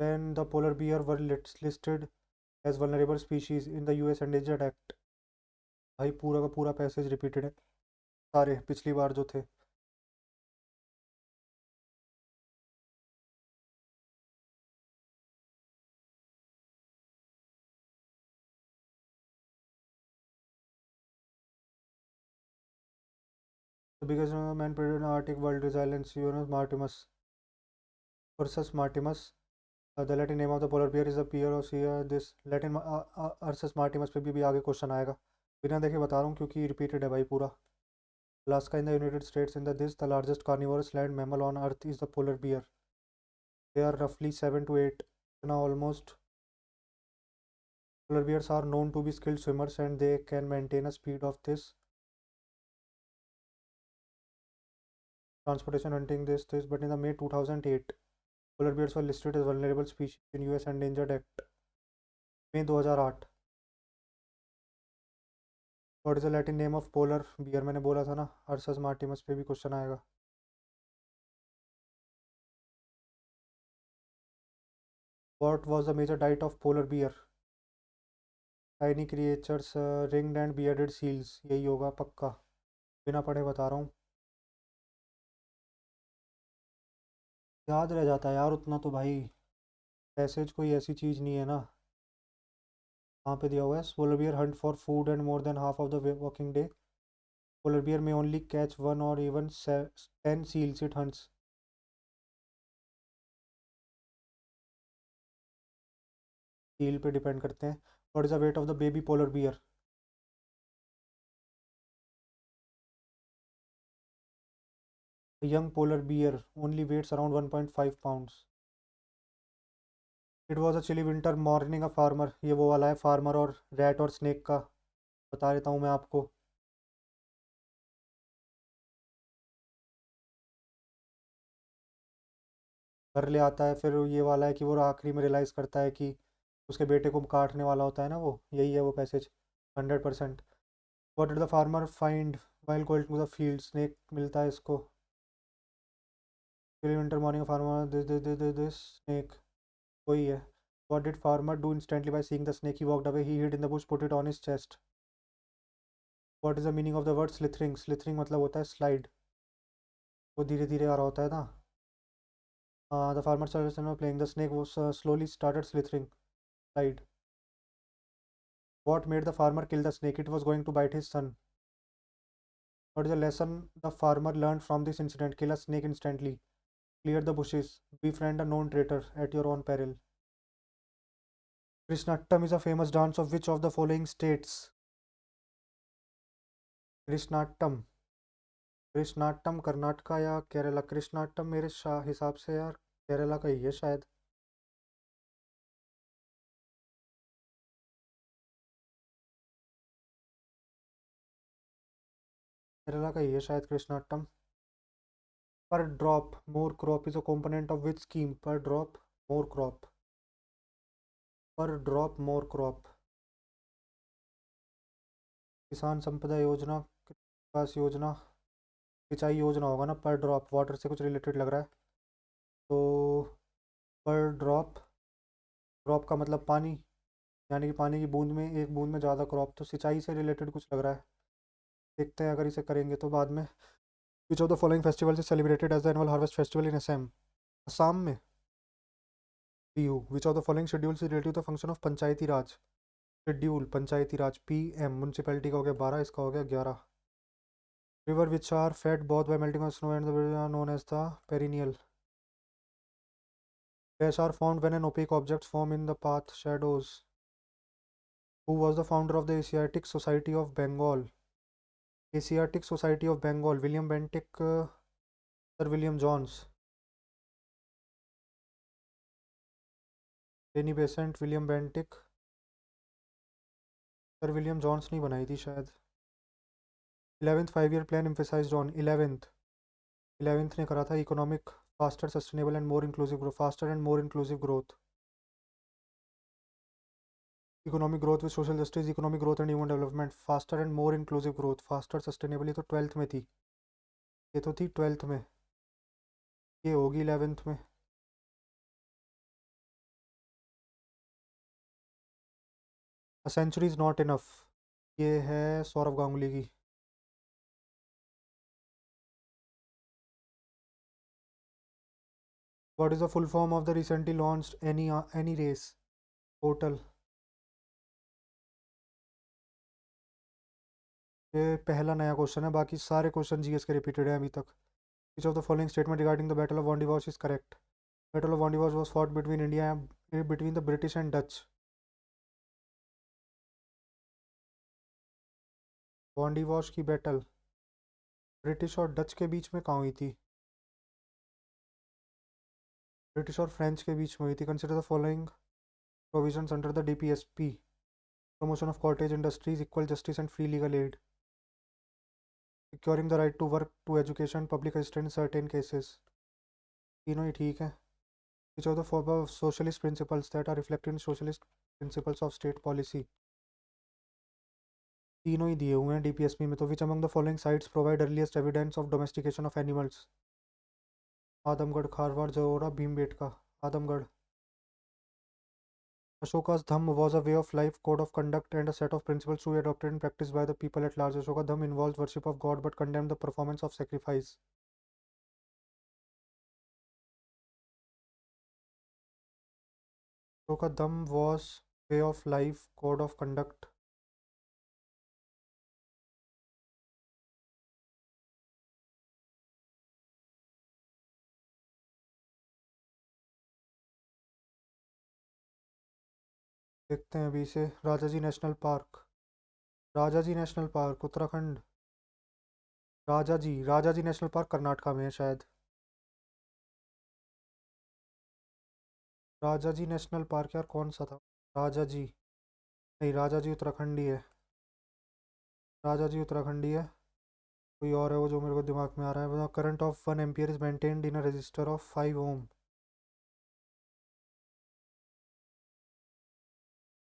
When the polar bear were listed as vulnerable species in the US Endangered Act. भाई पूरा का पूरा passage repeated है सारे पिछली बार जो थे. The biggest man predator in the Arctic world resilience Uranus martimus Ursus martimus. The Latin name of the polar bear is the Pierre of Sea. This Latin Ursus martimus पे भी आगे question आएगा. बिना देखे बता रहा हूँ क्योंकि रिपीटेड है भाई पूरा. Alaska in the United States in the largest carnivorous land mammal on earth is the polar bear. They are roughly 7 to 8. Now almost polar bears are known to be skilled swimmers and they can maintain a speed of this transportation hunting this but in the May 2008 polar bears were listed as vulnerable species in US Endangered Act. May 2008. What is the Latin name of polar bear? मैंने बोला था ना Ursus martimus पे भी question आएगा. What was the major diet of polar bear? Tiny creatures, ringed and bearded seals. यही होगा पक्का. बिना पढ़े बता रहा हूँ. याद रह जाता है यार उतना तो भाई. पैसेज कोई ऐसी चीज़ नहीं है ना. कहाँ पे दिया हुआ है? Polar bear hunt for food and more than half of the working day. Polar bear में ओनली कैच 1 और even 10 seals it hunts. Seal पे डिपेंड करते हैं. What is the weight of the baby polar bear? Young polar bear only weighs around 1.5 pounds. It was a chilly winter morning a farmer. ये वो वाला है farmer और rat और snake का. बता देता हूँ मैं आपको. घर ले आता है फिर ये वाला है कि वो आखिरी में रियलाइज़ करता है कि उसके बेटे को काटने वाला होता है ना वो. यही है वो passage. 100%. What did the farmer find while going to the field? Snake मिलता है इसको. Chilly winter morning farmer this snake. वही है. What did farmer do instantly by seeing the snake? He walked away. He hid in the bush put it on his chest. What is the meaning of the word slithering? Slithering मतलब होता है slide. वो धीरे धीरे आ रहा होता है ना. The farmer started playing the snake वो slowly started slithering slide. What made the farmer kill the snake? It was going to bite his son. What is the lesson the farmer learned from this incident? Kill a snake instantly. Clear the bushes. Befriend a known traitor at your own peril. Krishnattam is a famous dance of which of the following states? Krishnattam. Krishnattam Karnataka या केरला? कृष्णाटम मेरे हिसाब से यार केरला का ही है शायद. केरला का ही है शायद कृष्णाटम। पर drop more crop is a component of which scheme? पर ड्रॉप मोर क्रॉप, पर ड्रॉप मोर क्रॉप। किसान संपदा योजना, विकास योजना, सिंचाई योजना होगा ना। पर ड्रॉप वाटर से कुछ रिलेटेड लग रहा है, तो पर ड्रॉप, ड्रॉप का मतलब पानी, यानी कि पानी की बूंद में, एक बूंद में ज़्यादा क्रॉप, तो सिंचाई से रिलेटेड कुछ लग रहा है। देखते हैं, अगर इसे करेंगे तो बाद में। Which of the following festival is celebrated as the annual harvest festival in Assam? Assam में Bihu. Which of the following schedules is relative the function of Panchayati Raj? Schedule Panchayati Raj, PM। Municipality का हो गया 12, इसका हो गया 11। River which are fed both by melting of snow and the known as the perennial. Fish are formed when an opaque objects form in the path shadows. Who was the founder of the Asiatic Society of Bengal? Asiatic Society of Bengal, William Bentinck, Sir William Jones, Denny Besant, William Bentinck, Sir William Jones नहीं बनाई थी शायद। 11th 5 year plan emphasized on 11th ने करा था economic faster sustainable and more inclusive growth, faster and more inclusive growth, economic growth with social justice, economic growth and human development, faster and more inclusive growth, faster sustainable, ये तो 12th में थी, ये तो थी 12th में, ये होगी 11th में। A century is not enough, ये है सौरव गांगुली की। What is the full form of the recently launched any race portal? ये पहला नया क्वेश्चन है, बाकी सारे क्वेश्चन जीएस के रिपीटेड है अभी तक। विच of the following statement regarding the battle of Wandiwash is correct? Battle of Wandiwash was fought between India, between the British and Dutch. Wandiwash की बैटल ब्रिटिश और डच के बीच में कहाँ हुई थी? ब्रिटिश और फ्रेंच के बीच में हुई थी। Consider the following provisions under the DPSP: promotion of cottage industries, equal justice and free legal aid, securing the right to work, to education, public assistance in certain cases. तीनों ही ठीक है। Which of the four socialist principles that are reflected in socialist principles of state policy? तीनों ही दिए हुए हैं DPSP में। तो which among the following sites provide earliest evidence of domestication of animals? Adamgarh, Kharwad, Jarora, Bhimbetka. Adamgarh. Ashoka's Dham was a way of life, code of conduct, and a set of principles to be adopted and practiced by the people at large. Ashoka Dham involves worship of God but condemned the performance of sacrifice. Ashoka Dham was way of life, code of conduct. देखते हैं अभी से। Rajaji national park, Rajaji national park Uttarakhand, Rajaji national park Karnataka में है शायद। Rajaji national park यार कौन सा था? राजाजी नहीं, राजाजी उत्तराखंडी है, राजाजी उत्तराखंडी है। कोई और है वो जो मेरे को दिमाग में आ रहा है। Current of 1 ampere is maintained in a register of 5 ohm।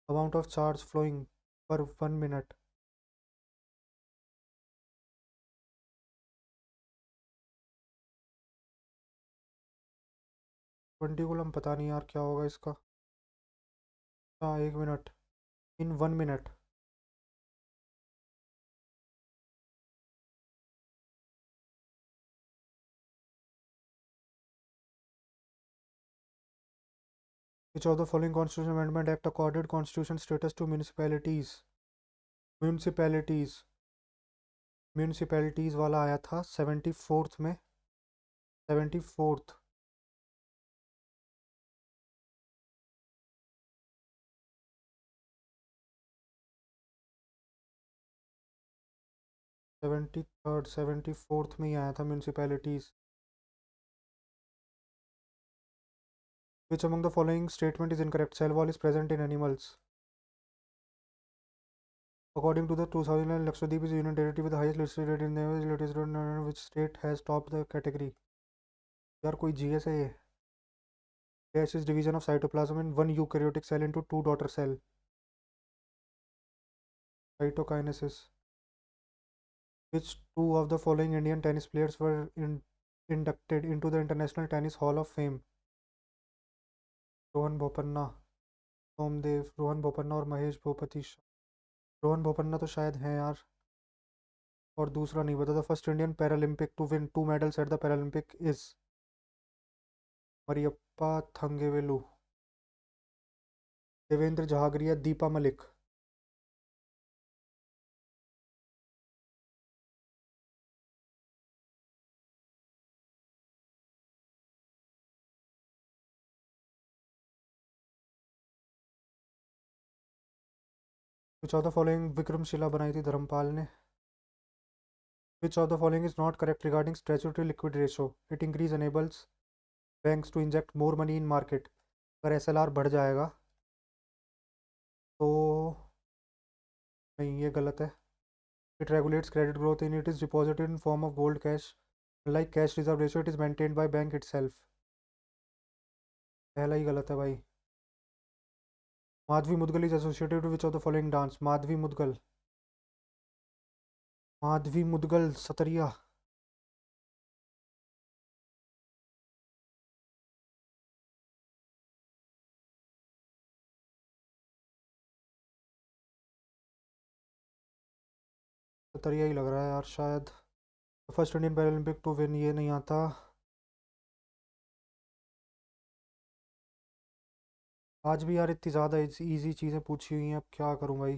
Amount of charge flowing per 1 minute। 20 coulomb, पता नहीं यार क्या होगा इसका। हाँ 1 minute, in 1 minute। Which of the following constitution amendment act accorded constitution status to municipalities? Municipalities, municipalities वाला आया था 74th में, 74th। 73rd, 74th में ही आया था municipalities. Which among the following statement is incorrect? Cell wall is present in animals. According to the 2009, Lakshadweep is a union territory with the highest literacy rate in the literacy rate, which state has topped the category. यार कोई GS है ये. Dash is division of cytoplasm in one eukaryotic cell into two daughter cell. Cytokinesis. Which two of the following Indian tennis players were inducted into the International Tennis Hall of Fame? Rohan Bopanna, Somdev, Rohan Bopanna और महेश भूपति. रोहन बोपन्ना तो शायद हैं यार, और दूसरा नहीं पता. The first Indian Paralympic to win two medals at the Paralympic is Mariyappa Thangavelu, Devendra Jhajharia, Deepa Malik. Which of the following Vikramshila बनाई थी धर्मपाल ने. Which of the following is not correct regarding statutory liquid ratio. It increase enables banks to inject more money in market. अगर SLR बढ़ जाएगा तो नहीं, ये गलत है. It regulates credit growth in it is deposited in form of gold cash. Like cash reserve ratio, it is maintained by bank itself. पहला ही गलत है भाई. Madhavi Mudgal is associated which of the following dance. Madhavi Mudgal, Madhavi Mudgal Sattriya. Sattriya ही लग रहा है यार शायद. First Indian Paralympic to win, ये नहीं आता. आज भी यार इतनी ज़्यादा इजी चीज़ें पूछी हुई हैं, अब क्या करूं भाई.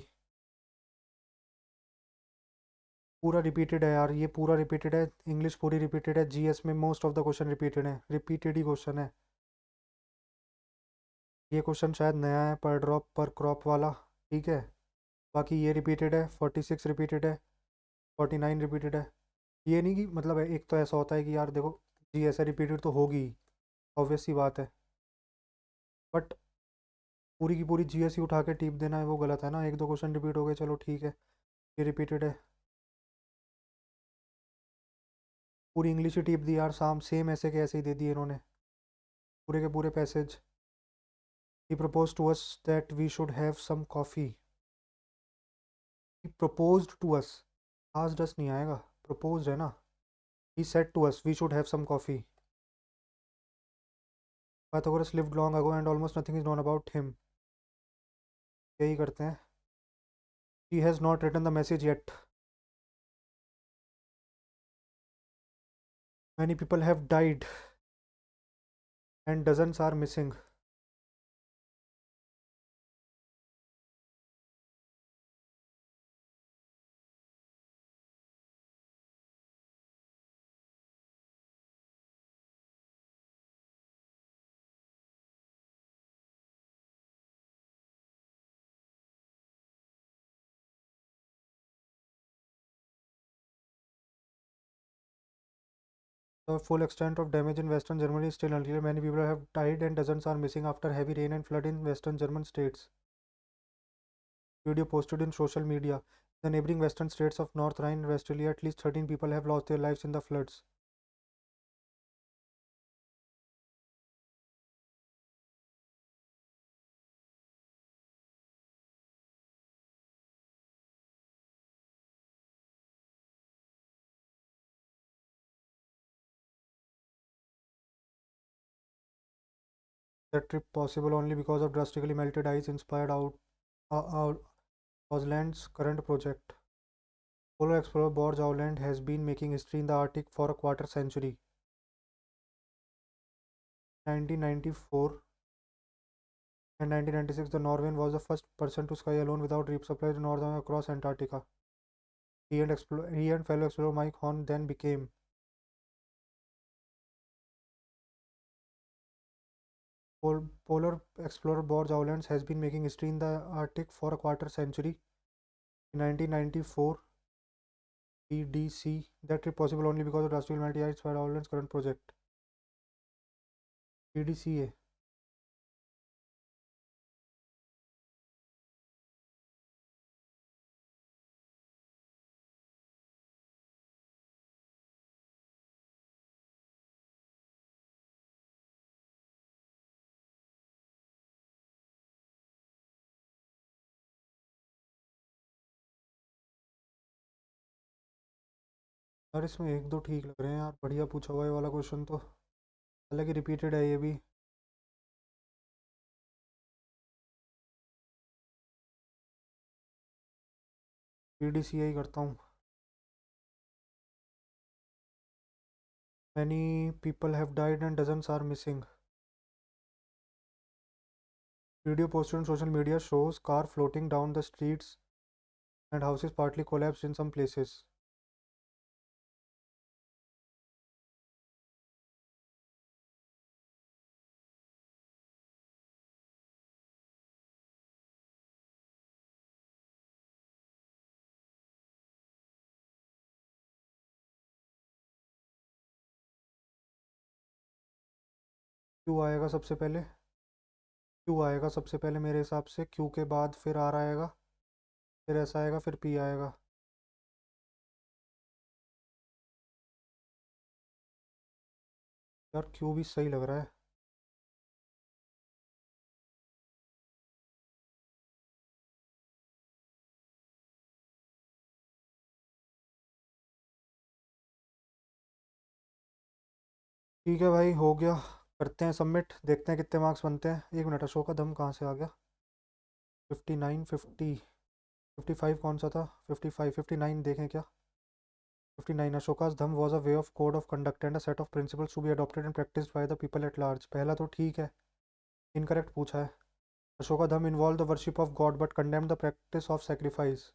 पूरा रिपीटेड है यार, ये पूरा रिपीटेड है. इंग्लिश पूरी रिपीटेड है. जीएस में most of the question repeated है, रिपीटेड ही क्वेश्चन है. ये क्वेश्चन शायद नया है, पर ड्रॉप पर क्रॉप वाला. ठीक है, बाकी ये रिपीटेड है. 46 रिपीटेड है, 49 रिपीटेड है. ये नहीं कि मतलब एक तो ऐसा होता है कि यार देखो जी ऐसा रिपीटेड तो होगी, ऑब्वियस सी बात है, बट पूरी की पूरी जीएस ही उठा के टीप देना है वो गलत है ना. एक दो क्वेश्चन रिपीट हो गए, चलो ठीक है, ये रिपीटेड है. पूरी इंग्लिश ही टीप दी यार, सेम ऐसे के ऐसे ही दे दिए इन्होंने पूरे के पूरे passage. He propose to us that we should have some coffee. He proposed to us, आज डस नहीं आएगा, प्रपोज है ना. He said to us we should have some coffee. Pythagoras lived long ago and almost nothing is known about him. यही करते हैं. He has not written the message yet. Many people have died and dozens are missing. The full extent of damage in Western Germany is still unclear. Many people have died and dozens are missing after heavy rain and flood in Western German states. Video posted in social media. The neighboring western states of North Rhine-Westphalia, at least 13 people have lost their lives in the floods. That trip possible only because of drastically melted ice inspired Ausland's current project. Polar explorer Borge Ausland has been making history in the Arctic for a quarter century. 1994 and 1996, the Norwegian was the first person to sky alone without resupply to northern across Antarctica. He and fellow explorer Mike Horn then became Polar explorer Borge Ausland has been making history in the Arctic for a quarter century. In 1994, PDC, that trip possible only because of drastic melting ice by Ausland's current project. PDCA. यार इसमें एक दो ठीक लग रहे हैं यार, बढ़िया पूछा हुआ है ये वाला क्वेश्चन तो। हालांकि रिपीटेड है ये भी। PDCA करता हूँ। Many people have died and dozens are missing. Video posted on social media shows car floating down the streets and houses partly collapsed in some places. क्यों आएगा सबसे पहले? क्यों आएगा सबसे पहले मेरे हिसाब से, क्यू के बाद फिर आर आएगा, फिर एस आएगा, फिर पी आएगा। यार क्यू भी सही लग रहा है। ठीक है भाई, हो गया। करते हैं सबमिट, देखते हैं कितने मार्क्स बनते हैं। एक मिनट, अशोक का दम कहाँ से आ गया? 59, 50, 55 कौन सा था? 55, 59 देखें क्या? 59, Ashoka's dham was a way of code of conduct and a set of principles to be adopted and practiced by the people at large। पहला तो ठीक है, इनकरेक्ट पूछा है। अशोका धम involved the worship of God but condemned the practice of sacrifice।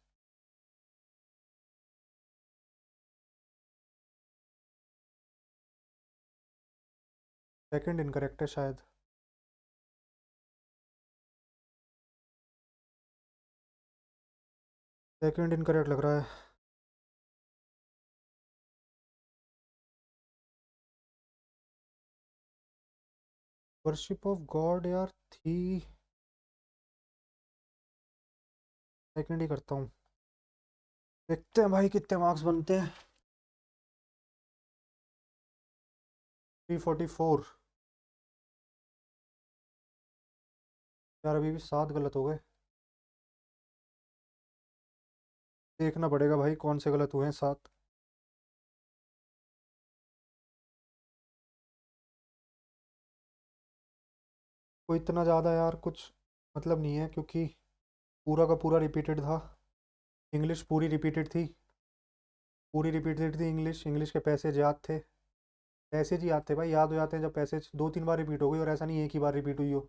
Second incorrect है शायद। Second incorrect लग रहा है। वर्शिप ऑफ गॉड यार थी। सेकंड ही करता हूँ, देखते हैं भाई कितने मार्क्स बनते हैं। 344। यार अभी भी 7 गलत हो गए। देखना पड़ेगा भाई कौन से गलत हुए हैं 7। कोई इतना ज़्यादा यार कुछ मतलब नहीं है, क्योंकि पूरा का पूरा रिपीटेड था। इंग्लिश पूरी रिपीटेड थी। पूरी रिपीटेड थी इंग्लिश। इंग्लिश के पैसेज याद थे। पैसेज ही याद थे भाई, याद हो जाते हैं जब पैसेज 2-3 बार रिपीट हो गई, और ऐसा नहीं एक ही बार रिपीट हुई हो।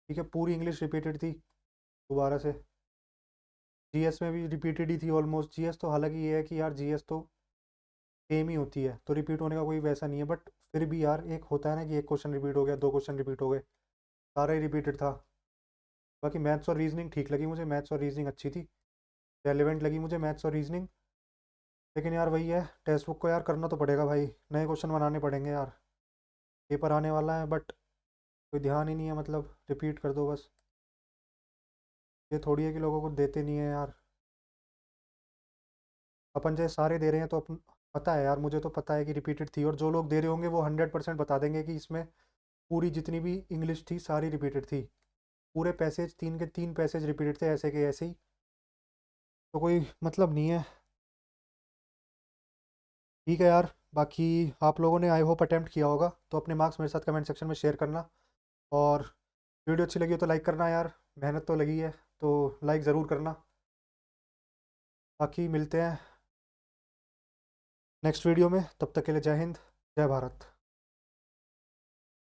ठीक है, पूरी इंग्लिश रिपीटेड थी दोबारा से। जीएस में भी रिपीटेड ही थी ऑलमोस्ट। जीएस तो हालांकि ये है कि यार जीएस तो सेम ही होती है, तो रिपीट होने का कोई वैसा नहीं है, बट फिर भी यार एक होता है ना कि एक क्वेश्चन रिपीट हो गया, 2 क्वेश्चन रिपीट हो गए, सारा ही रिपीटेड था। बाकी मैथ्स और रीजनिंग ठीक लगी मुझे, मैथ्स और रीजनिंग अच्छी थी, रेलिवेंट लगी मुझे मैथ्स और रीजनिंग। लेकिन यार वही है, टेक्स्ट बुक को यार करना तो पड़ेगा भाई, नए क्वेश्चन बनाने पड़ेंगे यार। पेपर आने वाला है बट कोई ध्यान ही नहीं है, मतलब रिपीट कर दो बस। ये थोड़ी है कि लोगों को देते नहीं है यार। अपन जैसे सारे दे रहे हैं तो अपन, पता है यार, मुझे तो पता है कि रिपीटेड थी, और जो लोग दे रहे होंगे वो 100% बता देंगे कि इसमें पूरी जितनी भी इंग्लिश थी सारी रिपीटेड थी। पूरे पैसेज, 3 के 3 पैसेज रिपीटेड थे, ऐसे के ऐसे ही। तो कोई मतलब नहीं है। ठीक है यार, बाकी आप लोगों ने आई होप अटेम्प्ट किया होगा, तो अपने मार्क्स मेरे साथ कमेंट सेक्शन में शेयर करना। और वीडियो अच्छी लगी हो तो लाइक करना यार, मेहनत तो लगी है, तो लाइक ज़रूर करना। बाकी मिलते हैं नेक्स्ट वीडियो में, तब तक के लिए जय हिंद, जय भारत।